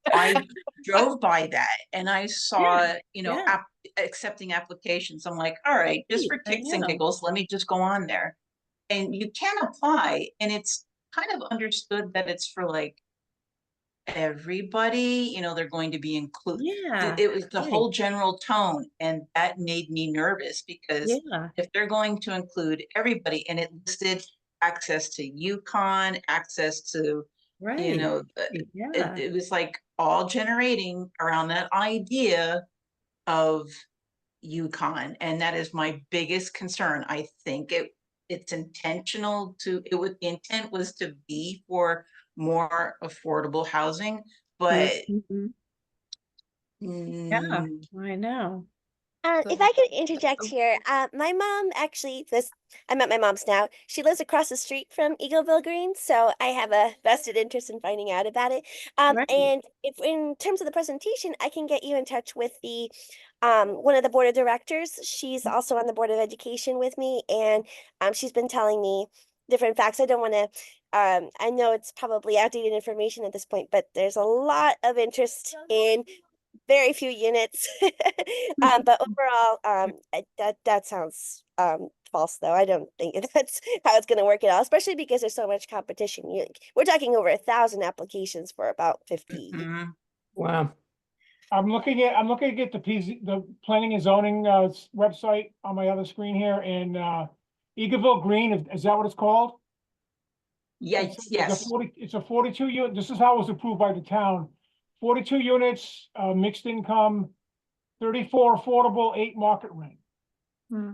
[SPEAKER 4] I drove by that and I saw,
[SPEAKER 2] yeah.
[SPEAKER 4] accepting applications. I'm like, all right, just for
[SPEAKER 2] I
[SPEAKER 4] kicks and
[SPEAKER 2] know.
[SPEAKER 4] giggles, let me just go on there. And you can apply, and it's kind of understood that it's for like everybody, they're going to be included.
[SPEAKER 2] Yeah,
[SPEAKER 4] It was the
[SPEAKER 2] right.
[SPEAKER 4] whole general tone, and that made me nervous because
[SPEAKER 2] Yeah,
[SPEAKER 4] if they're going to include everybody, and it listed access to UConn, access to,
[SPEAKER 2] right.
[SPEAKER 4] it,
[SPEAKER 2] Yeah,
[SPEAKER 4] it was like all generating around that idea of UConn, and that is my biggest concern. I think it's intentional the intent was to be for more affordable housing, but
[SPEAKER 2] Mhm. Yeah,
[SPEAKER 4] mm,
[SPEAKER 2] I know.
[SPEAKER 8] If I could interject here, my mom actually, I'm at my mom's now. She lives across the street from Eagleville Green, so I have a vested interest in finding out about it.
[SPEAKER 2] Right.
[SPEAKER 8] And if in terms of the presentation, I can get you in touch with the one of the board of directors. She's also on the board of education with me, and she's been telling me different facts. I don't want to. I know it's probably outdated information at this point, but there's a lot of interest in very few units. But overall, that sounds false though. I don't think that's how it's going to work at all, especially because there's so much competition. We're talking over 1,000 applications for about 50.
[SPEAKER 4] mhm.
[SPEAKER 1] Wow.
[SPEAKER 3] I'm looking at the planning and zoning website on my other screen here, and Eagleville Green, is that what it's called?
[SPEAKER 4] Yes, yes.
[SPEAKER 3] It's a 42 unit, this is how it was approved by the town. 42 units, mixed income, 34 affordable, 8 market rent.
[SPEAKER 6] Hmm.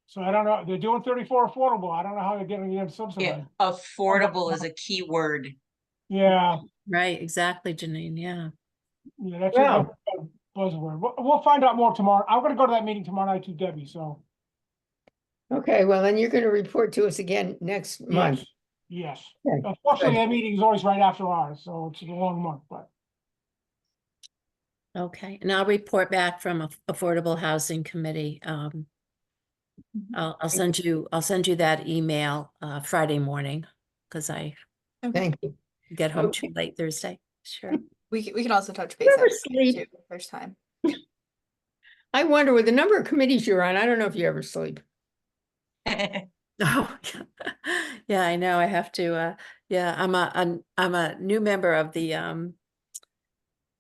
[SPEAKER 3] So I don't know, they're doing 34 affordable, I don't know how they're getting them
[SPEAKER 4] Yeah,
[SPEAKER 3] subsidized.
[SPEAKER 4] affordable is a key word.
[SPEAKER 3] Yeah,
[SPEAKER 2] Right, exactly, Janine, yeah.
[SPEAKER 3] yeah, that's
[SPEAKER 1] Well-
[SPEAKER 3] a buzzword. We'll find out more tomorrow. I'm gonna go to that meeting tomorrow night too, Debbie, so.
[SPEAKER 1] Okay, well, then you're going to report to us again next month.
[SPEAKER 3] Yes,
[SPEAKER 1] Okay,
[SPEAKER 3] unfortunately,
[SPEAKER 1] good.
[SPEAKER 3] that meeting is always right after ours, so it's a long month, but.
[SPEAKER 2] Okay, and I'll report back from Affordable Housing Committee. I'll send you that email Friday morning because I
[SPEAKER 1] Thank you.
[SPEAKER 2] get home
[SPEAKER 1] Okay.
[SPEAKER 2] too late Thursday. Sure.
[SPEAKER 6] We can also touch
[SPEAKER 1] You
[SPEAKER 6] base
[SPEAKER 1] ever
[SPEAKER 6] after that,
[SPEAKER 1] sleep?
[SPEAKER 6] too, if there's time.
[SPEAKER 1] I wonder with the number of committees you're on, I don't know if you ever sleep.
[SPEAKER 2] Oh, yeah, I know. I have to. Yeah, I'm a new member of the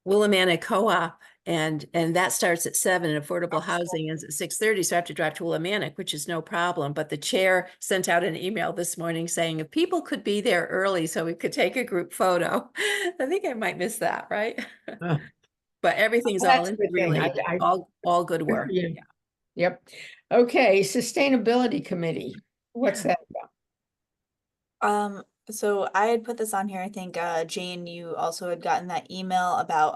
[SPEAKER 2] Willimantic Co-op, and that starts at 7, and affordable housing ends at 6:30. So I have to drive to Willimantic, which is no problem. But the chair sent out an email this morning saying if people could be there early so we could take a group photo. I think I might miss that, right?
[SPEAKER 1] Uh,
[SPEAKER 2] But everything's
[SPEAKER 1] Well,
[SPEAKER 2] all
[SPEAKER 1] that's a good thing.
[SPEAKER 2] interrelated, all good
[SPEAKER 1] Good for
[SPEAKER 2] work.
[SPEAKER 1] you.
[SPEAKER 2] Yeah.
[SPEAKER 1] Yep. Okay, Sustainability Committee. What's that about?
[SPEAKER 6] So I had put this on here, I think, Jane, you also had gotten that email about,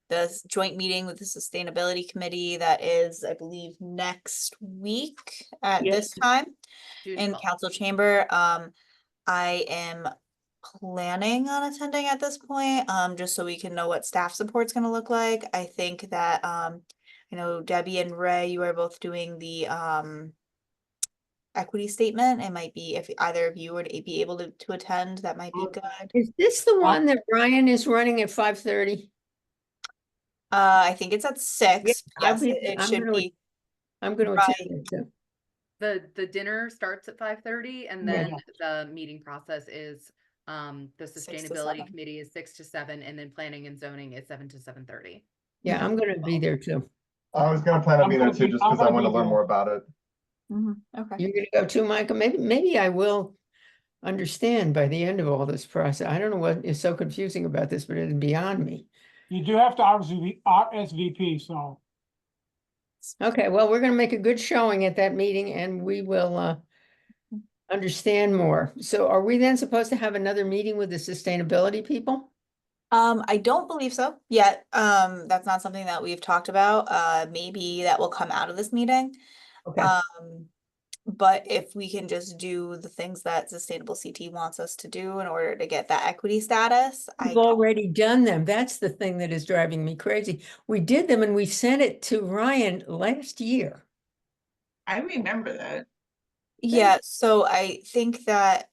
[SPEAKER 6] the joint meeting with the Sustainability Committee that is, I believe, next week at
[SPEAKER 1] Yes.
[SPEAKER 6] this time in
[SPEAKER 7] Beautiful.
[SPEAKER 6] council chamber. I am planning on attending at this point, just so we can know what staff support's gonna look like. I think that, I know Debbie and Ray, you are both doing the, equity statement. It might be if either of you would be able to attend, that might be good.
[SPEAKER 1] Is this the one that Brian is running at 5:30?
[SPEAKER 6] I think it's at 6.
[SPEAKER 1] I'll
[SPEAKER 6] Yes,
[SPEAKER 1] be-
[SPEAKER 6] it
[SPEAKER 1] I'm
[SPEAKER 6] should
[SPEAKER 1] gonna-
[SPEAKER 6] be.
[SPEAKER 1] I'm going to
[SPEAKER 6] Right.
[SPEAKER 1] attend it too.
[SPEAKER 7] The dinner starts at 5:30 and
[SPEAKER 1] Yeah.
[SPEAKER 7] then the meeting process is, the
[SPEAKER 6] 6 to
[SPEAKER 7] sustainability
[SPEAKER 6] 7.
[SPEAKER 7] committee is 6 to 7 and then planning and zoning is 7 to 7:30.
[SPEAKER 1] Yeah, I'm going to be there too.
[SPEAKER 5] I was gonna plan on
[SPEAKER 3] I'm
[SPEAKER 5] being there
[SPEAKER 3] gonna
[SPEAKER 5] too,
[SPEAKER 3] be-
[SPEAKER 5] just
[SPEAKER 3] I'm
[SPEAKER 5] because I
[SPEAKER 3] gonna
[SPEAKER 5] want to
[SPEAKER 3] be
[SPEAKER 5] learn
[SPEAKER 3] there.
[SPEAKER 5] more about it.
[SPEAKER 6] Okay.
[SPEAKER 1] You're going to go too, Michael? Maybe I will understand by the end of all this process. I don't know what is so confusing about this, but it's beyond me.
[SPEAKER 3] You do have to RSVP, so.
[SPEAKER 1] Okay, well, we're going to make a good showing at that meeting and we will understand more. So are we then supposed to have another meeting with the sustainability people?
[SPEAKER 6] I don't believe so yet. That's not something that we've talked about. Maybe that will come out of this meeting.
[SPEAKER 1] Okay,
[SPEAKER 6] But if we can just do the things that Sustainable CT wants us to do in order to get that equity status, I
[SPEAKER 1] we've
[SPEAKER 6] don't.
[SPEAKER 1] already done them. That's the thing that is driving me crazy. We did them and we sent it to Ryan last year.
[SPEAKER 4] I remember that.
[SPEAKER 6] Yeah, so I think that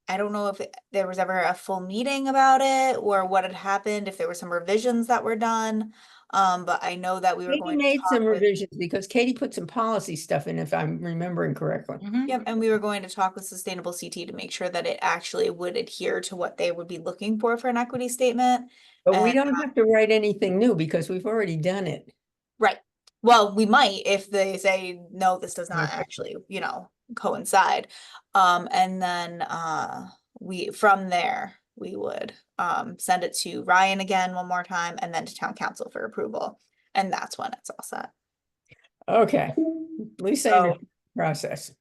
[SPEAKER 6] I don't know if there was ever a full meeting about it or what had happened, if there were some revisions that were done. But I know that we were
[SPEAKER 1] Katie
[SPEAKER 6] going to
[SPEAKER 1] made some
[SPEAKER 6] talk with,
[SPEAKER 1] revisions because Katie put some policy stuff in, if I'm remembering correctly.
[SPEAKER 6] yep, and we were going to talk with Sustainable CT to make sure that it actually would adhere to what they would be looking for an equity statement.
[SPEAKER 1] But we
[SPEAKER 6] And,
[SPEAKER 1] don't have to write anything new because we've already done it.
[SPEAKER 6] right. Well, we might if they say, no, this does not
[SPEAKER 1] Okay.
[SPEAKER 6] actually, coincide. And then from there, we would send it to Ryan again one more time and then to town council for approval. And that's when it's all set.
[SPEAKER 1] Okay, at least I
[SPEAKER 6] So-
[SPEAKER 1] understand the process.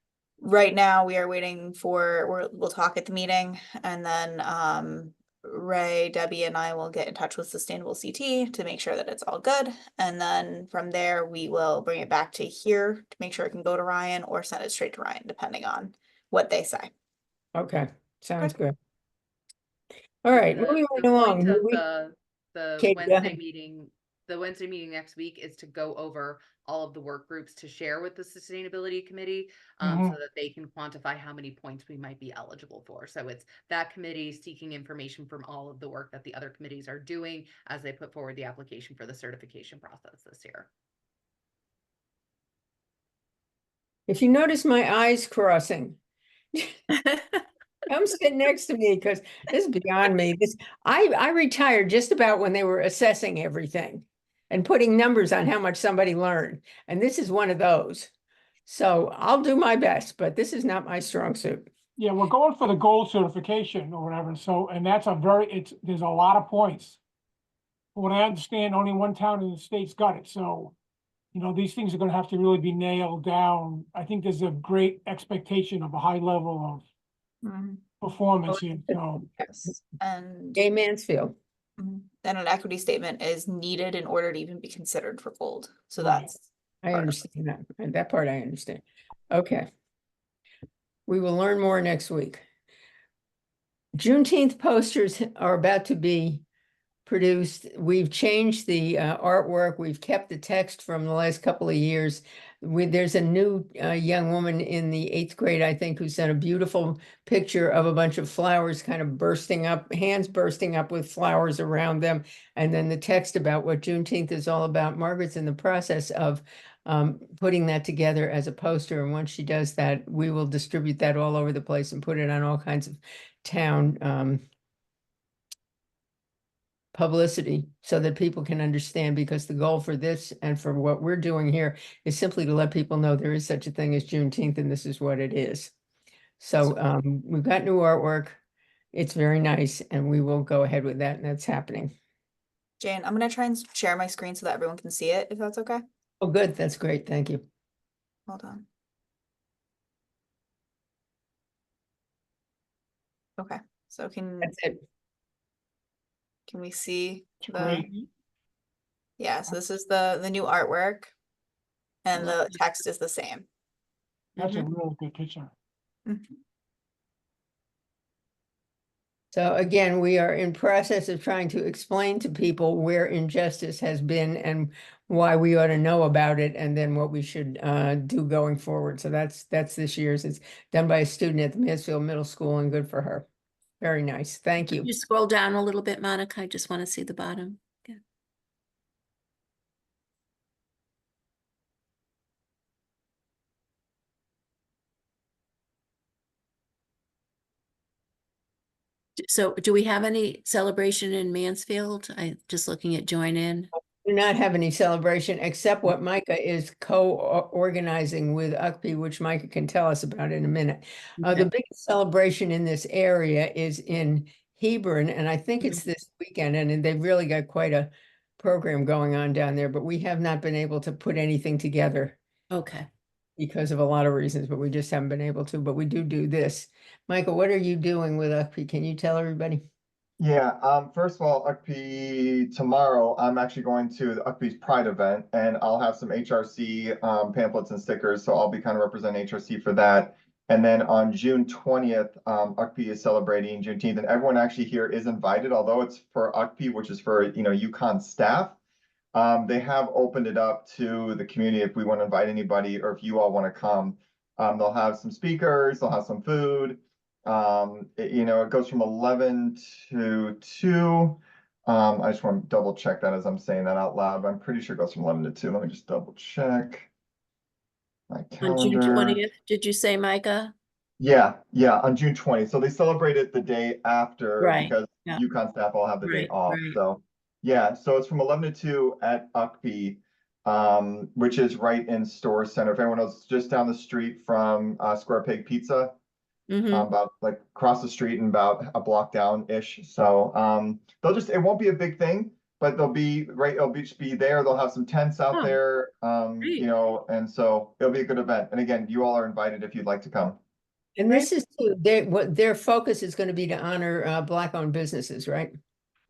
[SPEAKER 6] Right now, we are waiting for, we'll talk at the meeting and then Ray, Debbie and I will get in touch with Sustainable CT to make sure that it's all good. And then from there, we will bring it back to here to make sure it can go to Ryan or send it straight to Ryan, depending on what they say.
[SPEAKER 1] Okay, sounds good. All right,
[SPEAKER 7] The-
[SPEAKER 1] moving right
[SPEAKER 7] the
[SPEAKER 1] along.
[SPEAKER 7] point of
[SPEAKER 1] We-
[SPEAKER 7] The
[SPEAKER 1] Kate, go
[SPEAKER 7] Wednesday
[SPEAKER 1] ahead.
[SPEAKER 7] meeting, the Wednesday meeting next week is to go over all of the work groups to share with the sustainability committee, so that they can quantify how many points we might be eligible for. So it's that committee seeking information from all of the work that the other committees are doing as they put forward the application for the certification process this year.
[SPEAKER 1] If you notice my eyes crossing, come sit next to me because this is beyond me. I retired just about when they were assessing everything and putting numbers on how much somebody learned. And this is one of those. So I'll do my best, but this is not my strong suit.
[SPEAKER 3] Yeah, we're going for the gold certification or whatever, so, and that's there's a lot of points. From what I understand, only one town in the state's got it, so, these things are gonna have to really be nailed down. I think there's a great expectation of a high level of performance here, so.
[SPEAKER 6] Yes. And
[SPEAKER 1] Jay Mansfield.
[SPEAKER 6] then an equity statement is needed in order to even be considered for gold. So
[SPEAKER 3] Right.
[SPEAKER 6] that's
[SPEAKER 1] I
[SPEAKER 6] part of it.
[SPEAKER 1] understand that. And that part I understand. Okay. We will learn more next week. Juneteenth posters are about to be produced. We've changed the artwork. We've kept the text from the last couple of years. There's a new young woman in the 8th grade, I think, who sent a beautiful picture of a bunch of flowers kind of bursting up, hands bursting up with flowers around them. And then the text about what Juneteenth is all about. Margaret's in the process of putting that together as a poster. And once she does that, we will distribute that all over the place and put it on all kinds of town publicity so that people can understand, because the goal for this and for what we're doing here is simply to let people know there is such a thing as Juneteenth and this is what it is. So we've got new artwork. It's very nice and we will go ahead with that, and that's happening.
[SPEAKER 6] Jane, I'm gonna try and share my screen so that everyone can see it, if that's okay.
[SPEAKER 1] Oh, good. That's great. Thank you.
[SPEAKER 6] Hold on. Okay, so
[SPEAKER 1] That's it.
[SPEAKER 6] can we see the,
[SPEAKER 3] Great.
[SPEAKER 6] yeah, so this is the new artwork. And the text is the same.
[SPEAKER 3] That's a really good picture.
[SPEAKER 1] So again, we are in process of trying to explain to people where injustice has been and why we ought to know about it, and then what we should do going forward. So that's this year's. It's done by a student at the Mansfield Middle School, and good for her. Very nice. Thank you.
[SPEAKER 2] You scroll down a little bit, Monica. I just want to see the bottom. Yeah. So do we have any celebration in Mansfield? I just looking at join in.
[SPEAKER 1] Do not have any celebration except what Micah is co-organizing with UCPI, which Micah can tell us about in a minute. The biggest celebration in this area is in Hebron, and I think it's this weekend, and they've really got quite a program going on down there, but we have not been able to put anything together
[SPEAKER 2] Okay.
[SPEAKER 1] because of a lot of reasons, but we just haven't been able to, but we do this. Michael, what are you doing with UCPI? Can you tell everybody?
[SPEAKER 5] Yeah, first of all, UCPI tomorrow, I'm actually going to the UCPI's Pride event, and I'll have some HRC pamphlets and stickers, so I'll be kind of representing HRC for that. And then on June 20th, UCPI is celebrating Juneteenth, and everyone actually here is invited, although it's for UCPI, which is for, UConn staff. They have opened it up to the community if we want to invite anybody, or if you all want to come. They'll have some speakers, they'll have some food. It goes from 11 to 2. I just want to double check that as I'm saying that out loud, but I'm pretty sure it goes from 11 to 2. Let me just double check my
[SPEAKER 2] On June
[SPEAKER 5] calendar.
[SPEAKER 2] 20th, did you say, Micah?
[SPEAKER 5] Yeah, on June 20th. So they celebrate it the day after
[SPEAKER 2] Right,
[SPEAKER 5] because
[SPEAKER 2] yeah.
[SPEAKER 5] UConn staff all have the day
[SPEAKER 2] Right,
[SPEAKER 5] off.
[SPEAKER 2] right.
[SPEAKER 5] So yeah, so it's from 11 to 2 at Uckby, which is right in Store Center. If anyone knows, just down the street from Square Peg Pizza,
[SPEAKER 2] Mhm.
[SPEAKER 5] about like across the street and about a block down-ish. So it won't be a big thing, but they'll be right, it'll just be there. They'll have some tents out
[SPEAKER 2] Oh,
[SPEAKER 5] there,
[SPEAKER 2] great.
[SPEAKER 5] and so it'll be a good event. And again, you all are invited if you'd like to come.
[SPEAKER 1] And this is, their focus is going to be to honor Black-owned businesses, right?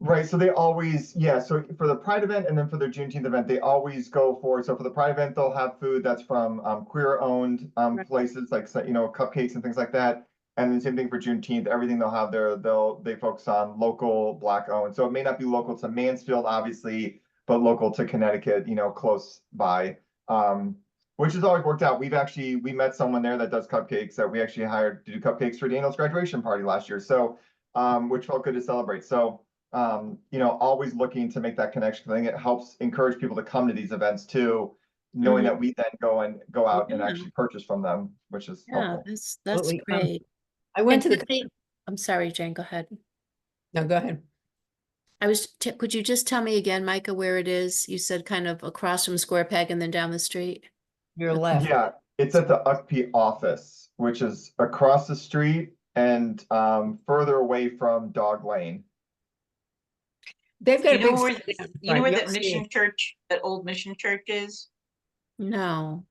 [SPEAKER 5] Right, so they always, so for the Pride event and then for their Juneteenth event, they always go for, so for the Pride event, they'll have food that's from queer-owned
[SPEAKER 2] Right.
[SPEAKER 5] places, like, cupcakes and things like that. And the same thing for Juneteenth, everything they'll have there, they focus on local Black-owned. So it may not be local to Mansfield, obviously, but local to Connecticut, close by. Which has always worked out. We met someone there that does cupcakes that we actually hired to do cupcakes for Daniel's graduation party last year. So, which felt good to celebrate. So, always looking to make that connection. I think it helps encourage people to come to these events too, knowing
[SPEAKER 2] Mhm.
[SPEAKER 5] that we then go out and
[SPEAKER 2] Yeah.
[SPEAKER 5] actually purchase from them, which is
[SPEAKER 2] Yeah,
[SPEAKER 5] helpful.
[SPEAKER 2] that's
[SPEAKER 1] Absolutely.
[SPEAKER 2] great.
[SPEAKER 1] I went to
[SPEAKER 2] And
[SPEAKER 1] the,
[SPEAKER 2] I'm sorry, Jane, go ahead.
[SPEAKER 1] no, go ahead.
[SPEAKER 2] Could you just tell me again, Micah, where it is? You said kind of across from Square Peg and then down the street?
[SPEAKER 1] Your left.
[SPEAKER 5] Yeah, it's at the UCP office, which is across the street and further away from Dog Lane.
[SPEAKER 1] They've got a
[SPEAKER 4] You know
[SPEAKER 1] big.
[SPEAKER 4] where,
[SPEAKER 1] sign out
[SPEAKER 4] you know
[SPEAKER 1] front.
[SPEAKER 4] where
[SPEAKER 1] You'll
[SPEAKER 4] that
[SPEAKER 1] see
[SPEAKER 4] Mission
[SPEAKER 1] it.
[SPEAKER 4] Church, that old Mission Church is?
[SPEAKER 2] No.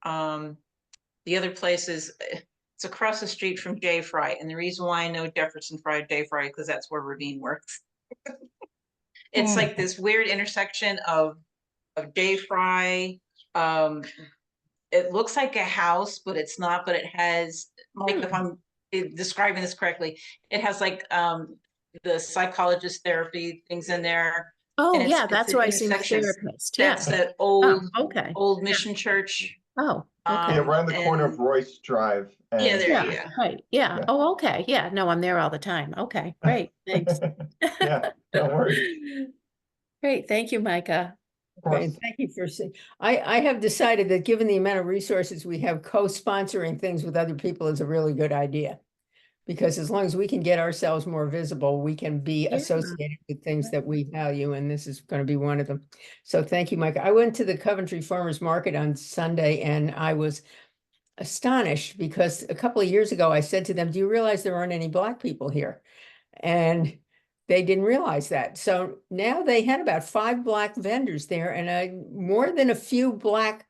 [SPEAKER 4] The other place is, it's across the street from J Fry, and the reason why I know Jefferson Fry, J Fry, because that's where Ravine works. It's like this weird intersection of J Fry. It looks like a house, but it's not, but it has, like, if I'm describing this correctly, it has like the psychologist therapy things in there.
[SPEAKER 2] Oh,
[SPEAKER 4] And
[SPEAKER 2] yeah,
[SPEAKER 4] it's
[SPEAKER 2] that's
[SPEAKER 4] an
[SPEAKER 2] where I see my
[SPEAKER 4] intersection.
[SPEAKER 2] therapist. Yeah.
[SPEAKER 4] That's that
[SPEAKER 2] Oh,
[SPEAKER 4] old
[SPEAKER 2] okay.
[SPEAKER 4] Mission Church.
[SPEAKER 2] Oh, okay.
[SPEAKER 5] Yeah, right on the corner of
[SPEAKER 4] And-
[SPEAKER 5] Royce Drive.
[SPEAKER 4] Yeah, there
[SPEAKER 2] Yeah,
[SPEAKER 4] you go.
[SPEAKER 2] right. Yeah.
[SPEAKER 5] Yeah.
[SPEAKER 2] Oh, okay. Yeah. No, I'm there all the time. Okay, great. Thanks.
[SPEAKER 5] Yeah, no worries.
[SPEAKER 2] Great. Thank you, Micah.
[SPEAKER 5] Of course.
[SPEAKER 1] Okay, thank you for saying, I have decided that given the amount of resources we have, co-sponsoring things with other people is a really good idea. Because as long as we can get ourselves more visible, we can be
[SPEAKER 2] Yeah.
[SPEAKER 1] associated with things that we value, and this is going to be one of them. So thank you, Mike. I went to the Coventry Farmers Market on Sunday and I was astonished because a couple of years ago I said to them, do you realize there aren't any Black people here? And they didn't realize that. So now they had about 5 Black vendors there and more than a few Black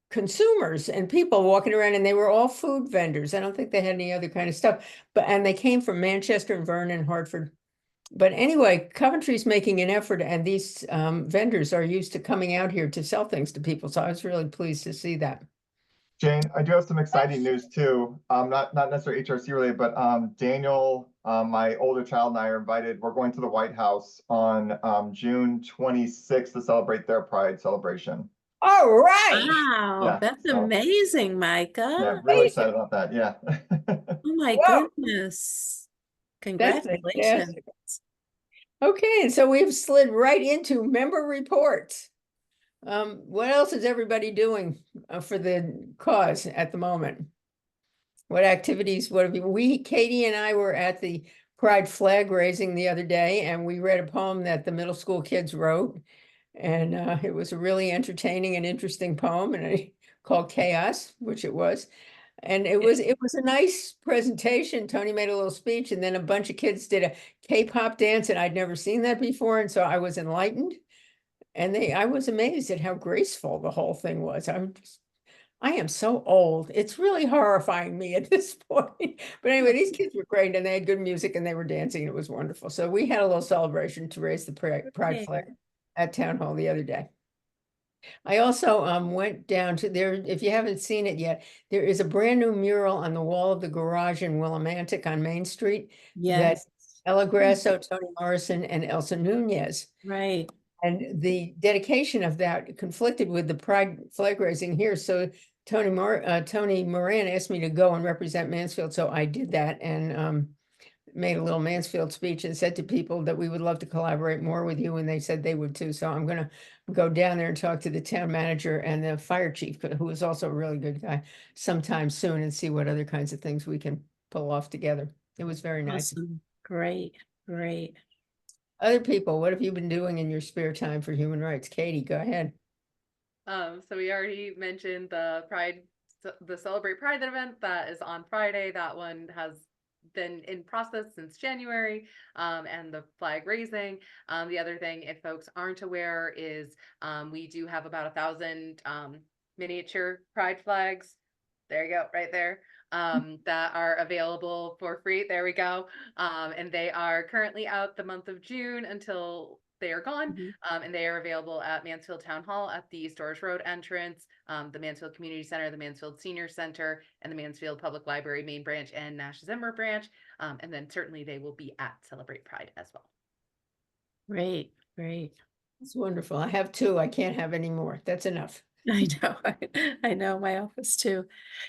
[SPEAKER 1] consumers and people walking around, and they were all food vendors. I don't think they had any other kind of stuff, and they came from Manchester and Vernon, Hartford. But anyway, Coventry's making an effort, and these vendors are used to coming out here to sell things to people. So I was really pleased to see that.
[SPEAKER 5] Jane, I do have some exciting news too. Not necessarily HRC related, but Daniel, my older child, and I are invited. We're going to the White House on June 26th to celebrate their Pride celebration.
[SPEAKER 1] All right.
[SPEAKER 2] Wow,
[SPEAKER 5] Yeah,
[SPEAKER 2] that's
[SPEAKER 5] so-
[SPEAKER 2] amazing,
[SPEAKER 5] Yeah,
[SPEAKER 2] Micah.
[SPEAKER 5] really excited about that. Yeah.
[SPEAKER 2] Oh my
[SPEAKER 1] Whoa.
[SPEAKER 2] goodness.
[SPEAKER 1] That's
[SPEAKER 2] Congratulations.
[SPEAKER 1] fantastic. Okay, and so we've slid right into member reports. What else is everybody doing for the cause at the moment? What activities, Katie and I were at the Pride flag raising the other day, and we read a poem that the middle school kids wrote. And it was a really entertaining and interesting poem, and called Chaos, which it was. And it was a nice presentation. Tony made a little speech, and then a bunch of kids did a K-pop dance, and I'd never seen that before, and so I was enlightened. And I was amazed at how graceful the whole thing was. I am so old. It's really horrifying me at this point. But anyway, these kids were great, and they had good music, and they were dancing. And it was wonderful. So we had a little celebration to raise the Pride flag at Town Hall the other day. I also went down to there. If you haven't seen it yet, there is a brand new mural on the wall of the garage in Willimantic on Main Street.
[SPEAKER 2] Yes,
[SPEAKER 1] That Ella Grasso, Toni Morrison, and Elsa Nunez.
[SPEAKER 2] right.
[SPEAKER 1] And the dedication of that conflicted with the Pride flag raising here. So Tony Moran asked me to go and represent Mansfield, so I did that and made a little Mansfield speech and said to people that we would love to collaborate more with you, and they said they would too. So I'm gonna go down there and talk to the town manager and the fire chief, who is also a really good guy, sometime soon, and see what other kinds of things we can pull off together. It was very nice.
[SPEAKER 2] Awesome. Great, great.
[SPEAKER 1] Other people, what have you been doing in your spare time for human rights? Katie, go ahead.
[SPEAKER 7] So we already mentioned the the Celebrate Pride event that is on Friday. That one has been in process since January, and the flag raising. The other thing, if folks aren't aware, is we do have about 1,000 miniature pride flags. There you go, right there. That are available for free. There we go. And they are currently out the month of June until they are gone. And they are available at Mansfield Town Hall at the Storrs Road entrance, the Mansfield Community Center, the Mansfield Senior Center, and the Mansfield Public Library main branch and Nash Zimmer branch. And then certainly they will be at Celebrate Pride as well.
[SPEAKER 2] Great, great.
[SPEAKER 1] It's wonderful. I have two. I can't have any more. That's enough.
[SPEAKER 2] I know, I know, my office too.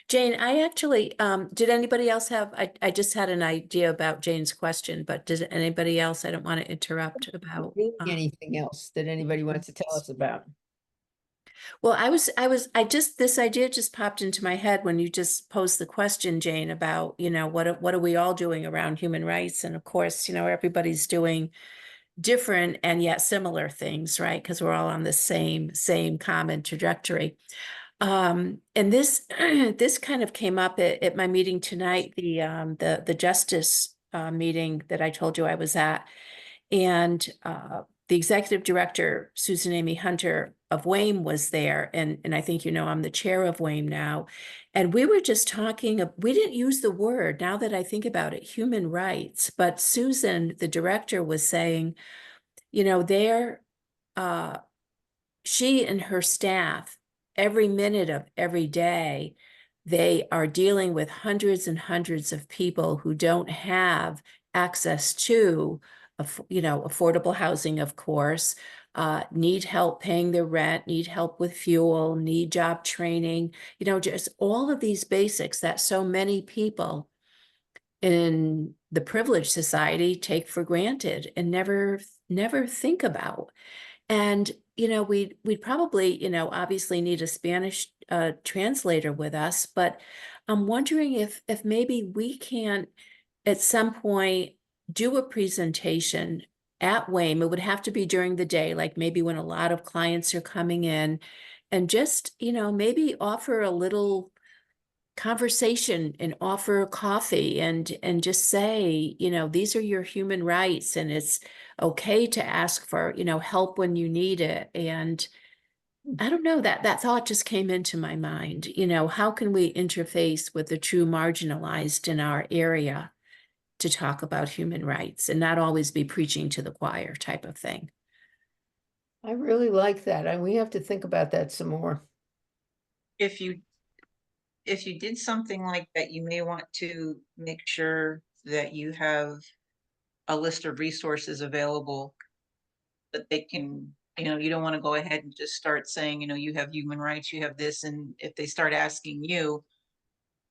[SPEAKER 2] Jane, I actually, did anybody else have, I just had an idea about Jane's question, but does anybody else, I don't want to interrupt about.
[SPEAKER 1] Anything else that anybody wants to tell us about?
[SPEAKER 2] Well, this idea just popped into my head when you just posed the question, Jane, about, what are we all doing around human rights? And of course, everybody's doing different and yet similar things, right? Because we're all on the same common trajectory. And this this kind of came up at my meeting tonight, the justice meeting that I told you I was at, and the executive director, Susan Amy Hunter of WAME, was there, and I think I'm the chair of WAME now, and we were just talking. We didn't use the word, now that I think about it, human rights, but Susan, the director, was saying, she and her staff, every minute of every day, they are dealing with hundreds and hundreds of people who don't have access to, affordable housing, of course, need help paying their rent, need help with fuel, need job training, just all of these basics that so many people in the privileged society take for granted and never think about. And, we'd probably, obviously need a Spanish translator with us, but I'm wondering if maybe we can at some point do a presentation at WAME. It would have to be during the day, like maybe when a lot of clients are coming in, and just, maybe offer a little conversation and offer coffee and just say, these are your human rights, and it's okay to ask for, help when you need it. And I don't know, that thought just came into my mind. How can we interface with the true marginalized in our area to talk about human rights and not always be preaching to the choir type of thing?
[SPEAKER 1] I really like that, and we have to think about that some more.
[SPEAKER 4] If you did something like that, you may want to make sure that you have a list of resources available that they can, you don't want to go ahead and just start saying, you have human rights, you have this. And if they start asking you,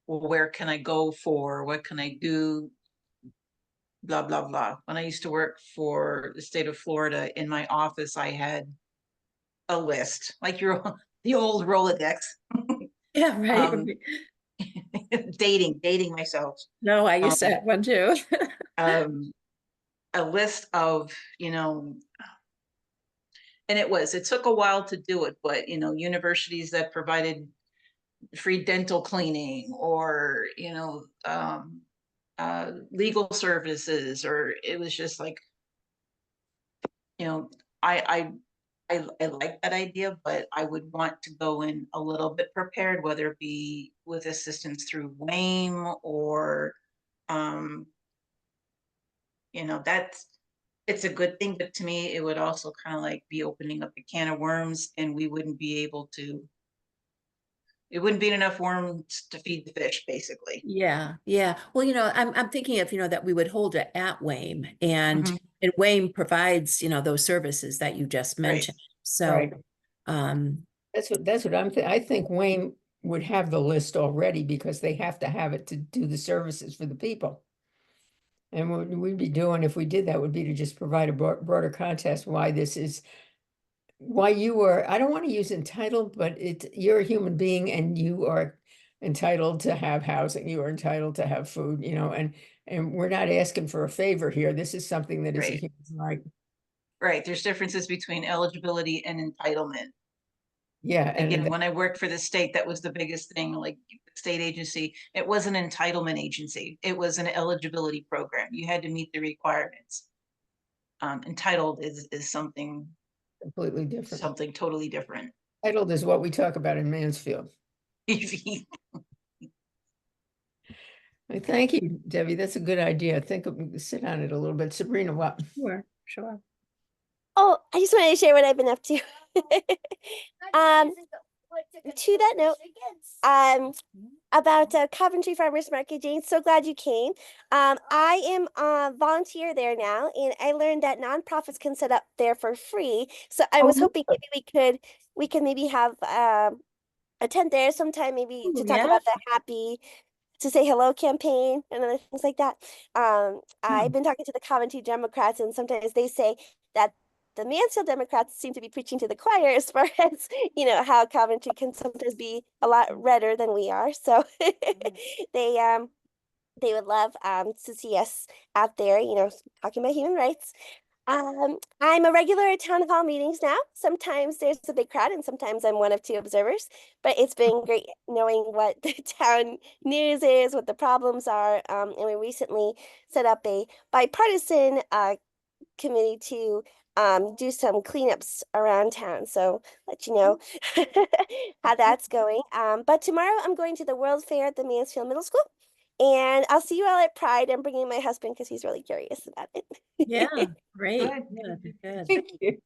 [SPEAKER 4] well, where can I go for, what can I do? Blah, blah, blah. When I used to work for the state of Florida, in my office, I had a list, like the old Rolodex.
[SPEAKER 2] Yeah, right.
[SPEAKER 4] Dating myself.
[SPEAKER 2] No, I used to have one too.
[SPEAKER 4] A list of, and it took a while to do it, but, universities that provided free dental cleaning, or, legal services, or it was just like, I like that idea, but I would want to go in a little bit prepared, whether it be with assistance through WAME or, it's a good thing, but to me, it would also kind of like be opening up a can of worms, and we wouldn't be able to, it wouldn't be enough worms to feed the fish, basically.
[SPEAKER 2] Yeah. Well, I'm thinking of, that we would hold it at WAME, and WAME provides, those services that you just mentioned. So,
[SPEAKER 1] Right. That's what I'm I think WAME would have the list already because they have to have it to do the services for the people. And what we'd be doing if we did that would be to just provide a broader context why this is, why you are, I don't want to use entitled, but you're a human being and you are entitled to have housing, you are entitled to have food, you know, and we're not asking for a favor here. This is something that is a
[SPEAKER 4] Right.
[SPEAKER 1] human right.
[SPEAKER 4] Right, there's differences between eligibility and entitlement.
[SPEAKER 1] Yeah, and
[SPEAKER 4] Again, when I worked for the state, that was the biggest thing, like state agency, it was an entitlement agency. It was an eligibility program. You had to meet the requirements. Entitled is something
[SPEAKER 1] completely different.
[SPEAKER 4] totally different.
[SPEAKER 1] Entitled is what we talk about in Mansfield. Thank you, Debbie. That's a good idea. Sit on it a little bit. Sabrina, what?
[SPEAKER 2] Sure.
[SPEAKER 8] Oh, I just wanted to share what I've been up to. To that note, about Coventry Farmers Market, Jane, so glad you came. I am a volunteer there now, and I learned that nonprofits can set up there for free. So I was hoping maybe we could maybe have a tent there sometime, maybe to talk about the to say hello campaign and other things like that. I've been talking to the Coventry Democrats, and sometimes they say that the Mansfield Democrats seem to be preaching to the choir as far as, you know, how Coventry can sometimes be a lot redder than we are. So they would love to see us out there, you know, talking about human rights. I'm a regular at town hall meetings now. Sometimes there's a big crowd and sometimes I'm one of two observers, but it's been great knowing what the town news is, what the problems are. And we recently set up a bipartisan committee to do some cleanups around town. So let you know how that's going. But tomorrow I'm going to the World Fair at the Mansfield Middle School. And I'll see you all at Pride. I'm bringing my husband because he's really curious about it.
[SPEAKER 2] Yeah, great.
[SPEAKER 4] Good.
[SPEAKER 2] Good.
[SPEAKER 1] Thank you.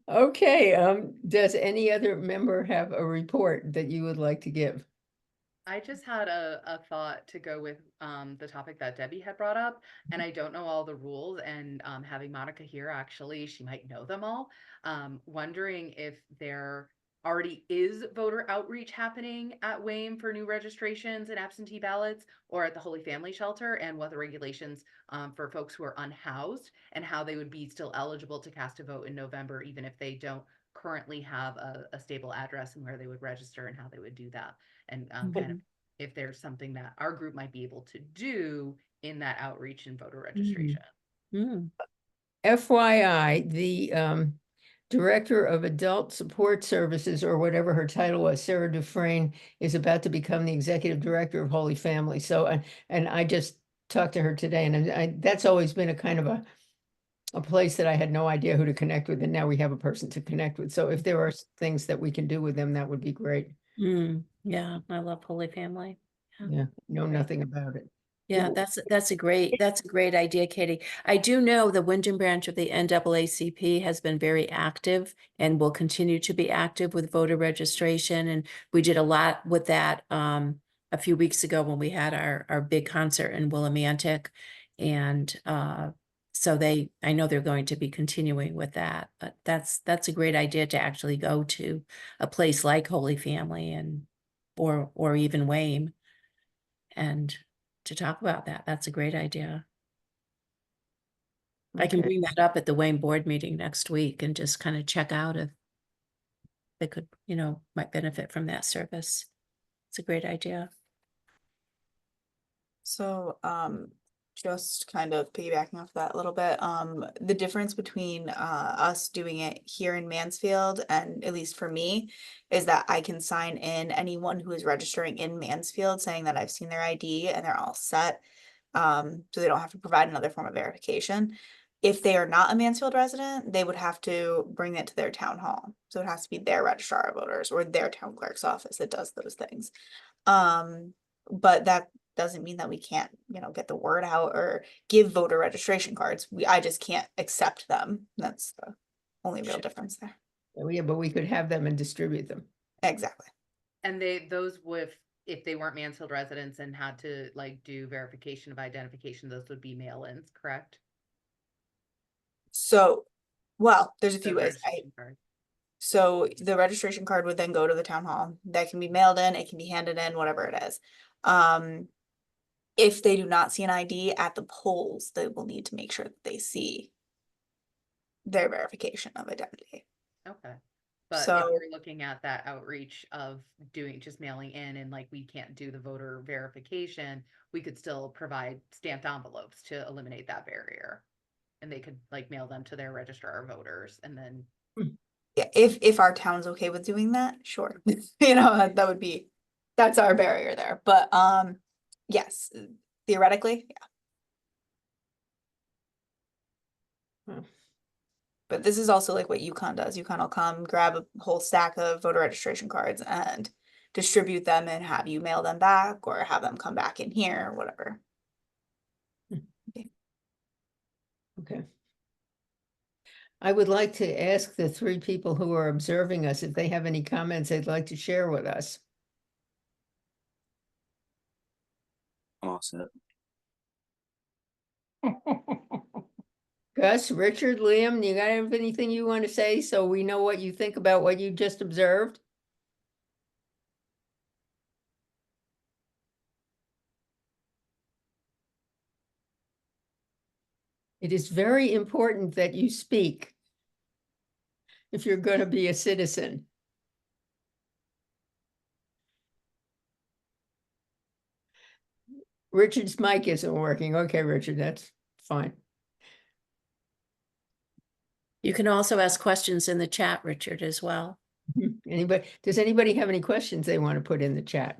[SPEAKER 1] Okay, does any other member have a report that you would like to give?
[SPEAKER 7] I just had a thought to go with the topic that Debbie had brought up, and I don't know all the rules, and having Monica here, actually, she might know them all. Wondering if there already is voter outreach happening at Wayne for new registrations and absentee ballots, or at the Holy Family Shelter, and what the regulations for folks who are unhoused, and how they would be still eligible to cast a vote in November, even if they don't currently have a stable address, and where they would register and how they would do that. And kind of if there's something that our group might be able to do in that outreach and voter registration.
[SPEAKER 1] FYI, the Director of Adult Support Services, or whatever her title was, Sarah Dufresne, is about to become the Executive Director of Holy Family. So, and I just talked to her today, and that's always been a kind of a place that I had no idea who to connect with, and now we have a person to connect with. So if there are things that we can do with them, that would be great.
[SPEAKER 2] Yeah, I love Holy Family.
[SPEAKER 1] Yeah, know nothing about it.
[SPEAKER 2] Yeah, that's a great idea, Katie. I do know the Wyndham branch of the NAACP has been very active and will continue to be active with voter registration. And we did a lot with that a few weeks ago when we had our big concert in Willimantic. And so I know they're going to be continuing with that, but that's a great idea to actually go to a place like Holy Family and or even Wayne and to talk about that. That's a great idea. I can bring that up at the Wayne board meeting next week and just kind of check out if they could, you know, might benefit from that service. It's a great idea.
[SPEAKER 6] So, just kind of piggybacking off that a little bit, the difference between us doing it here in Mansfield and at least for me is that I can sign in anyone who is registering in Mansfield saying that I've seen their ID and they're all set. So they don't have to provide another form of verification. If they are not a Mansfield resident, they would have to bring it to their town hall. So it has to be their registrar of voters or their town clerk's office that does those things. But that doesn't mean that we can't, you know, get the word out or give voter registration cards. I just can't accept them. That's the only real difference there.
[SPEAKER 1] Yeah, but we could have them and distribute them.
[SPEAKER 6] Exactly.
[SPEAKER 7] And those with, if they weren't Mansfield residents and had to like do verification of identification, those would be mail-ins, correct?
[SPEAKER 6] So, well, there's a
[SPEAKER 7] The
[SPEAKER 6] few ways.
[SPEAKER 7] registration card.
[SPEAKER 6] So the registration card would then go to the town hall. That can be mailed in, it can be handed in, whatever it is. If they do not see an ID at the polls, they will need to make sure that they see their verification of identity.
[SPEAKER 7] Okay. But if
[SPEAKER 6] So-
[SPEAKER 7] we're looking at that outreach of doing, just mailing in and like, we can't do the voter verification, we could still provide stamped envelopes to eliminate that barrier. And they could like mail them to their registrar of voters and then,
[SPEAKER 6] Yeah, if our town's okay with doing that, sure. You know, that would be, that's our barrier there, but, yes, theoretically, yeah.
[SPEAKER 1] Hmm.
[SPEAKER 6] But this is also like what UConn does. UConn will come grab a whole stack of voter registration cards and distribute them and have you mail them back or have them come back in here, or whatever.
[SPEAKER 1] Okay. I would like to ask the three people who are observing us if they have any comments they'd like to share with us.
[SPEAKER 9] All set.
[SPEAKER 1] Gus, Richard, Liam, you got anything you want to say so we know what you think about what you just observed? It is very important that you speak if you're going to be a citizen. Richard's mic isn't working. Okay, Richard, that's fine.
[SPEAKER 2] You can also ask questions in the chat, Richard, as well.
[SPEAKER 1] Anybody, does anybody have any questions they want to put in the chat?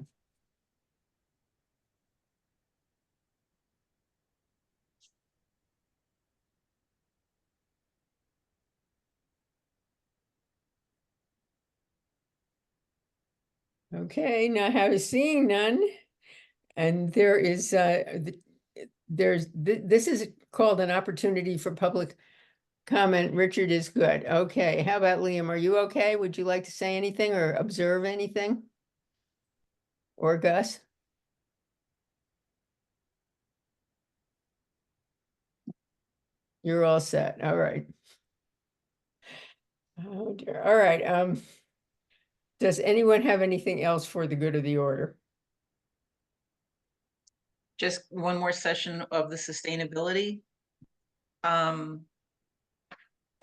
[SPEAKER 1] Okay, now having seeing none, and there is, this is called an opportunity for public comment. Richard is good. Okay, how about Liam? Are you okay? Would you like to say anything or observe anything? Or Gus? You're all set. All right. Oh dear. All right. Does anyone have anything else for the good of the order?
[SPEAKER 4] Just one more session of the sustainability. I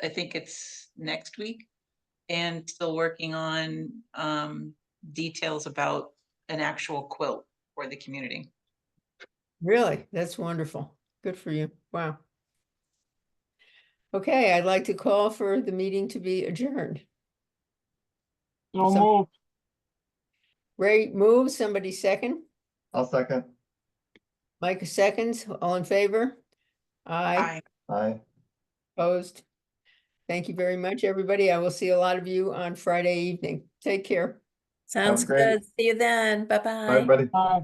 [SPEAKER 4] think it's next week, and still working on details about an actual quilt for the community.
[SPEAKER 1] Really? That's wonderful. Good for you. Wow. Okay, I'd like to call for the meeting to be adjourned.
[SPEAKER 3] So
[SPEAKER 1] So-
[SPEAKER 3] moved.
[SPEAKER 1] Ray moves, somebody second.
[SPEAKER 5] I'll second.
[SPEAKER 1] Mike seconds, all in favor? Aye,
[SPEAKER 4] Aye.
[SPEAKER 5] Aye.
[SPEAKER 1] opposed. Thank you very much, everybody. I will see a lot of you on Friday evening. Take care.
[SPEAKER 2] Sounds
[SPEAKER 5] great.
[SPEAKER 2] good. See you then. Bye-bye.
[SPEAKER 5] Bye, everybody.
[SPEAKER 3] Aye.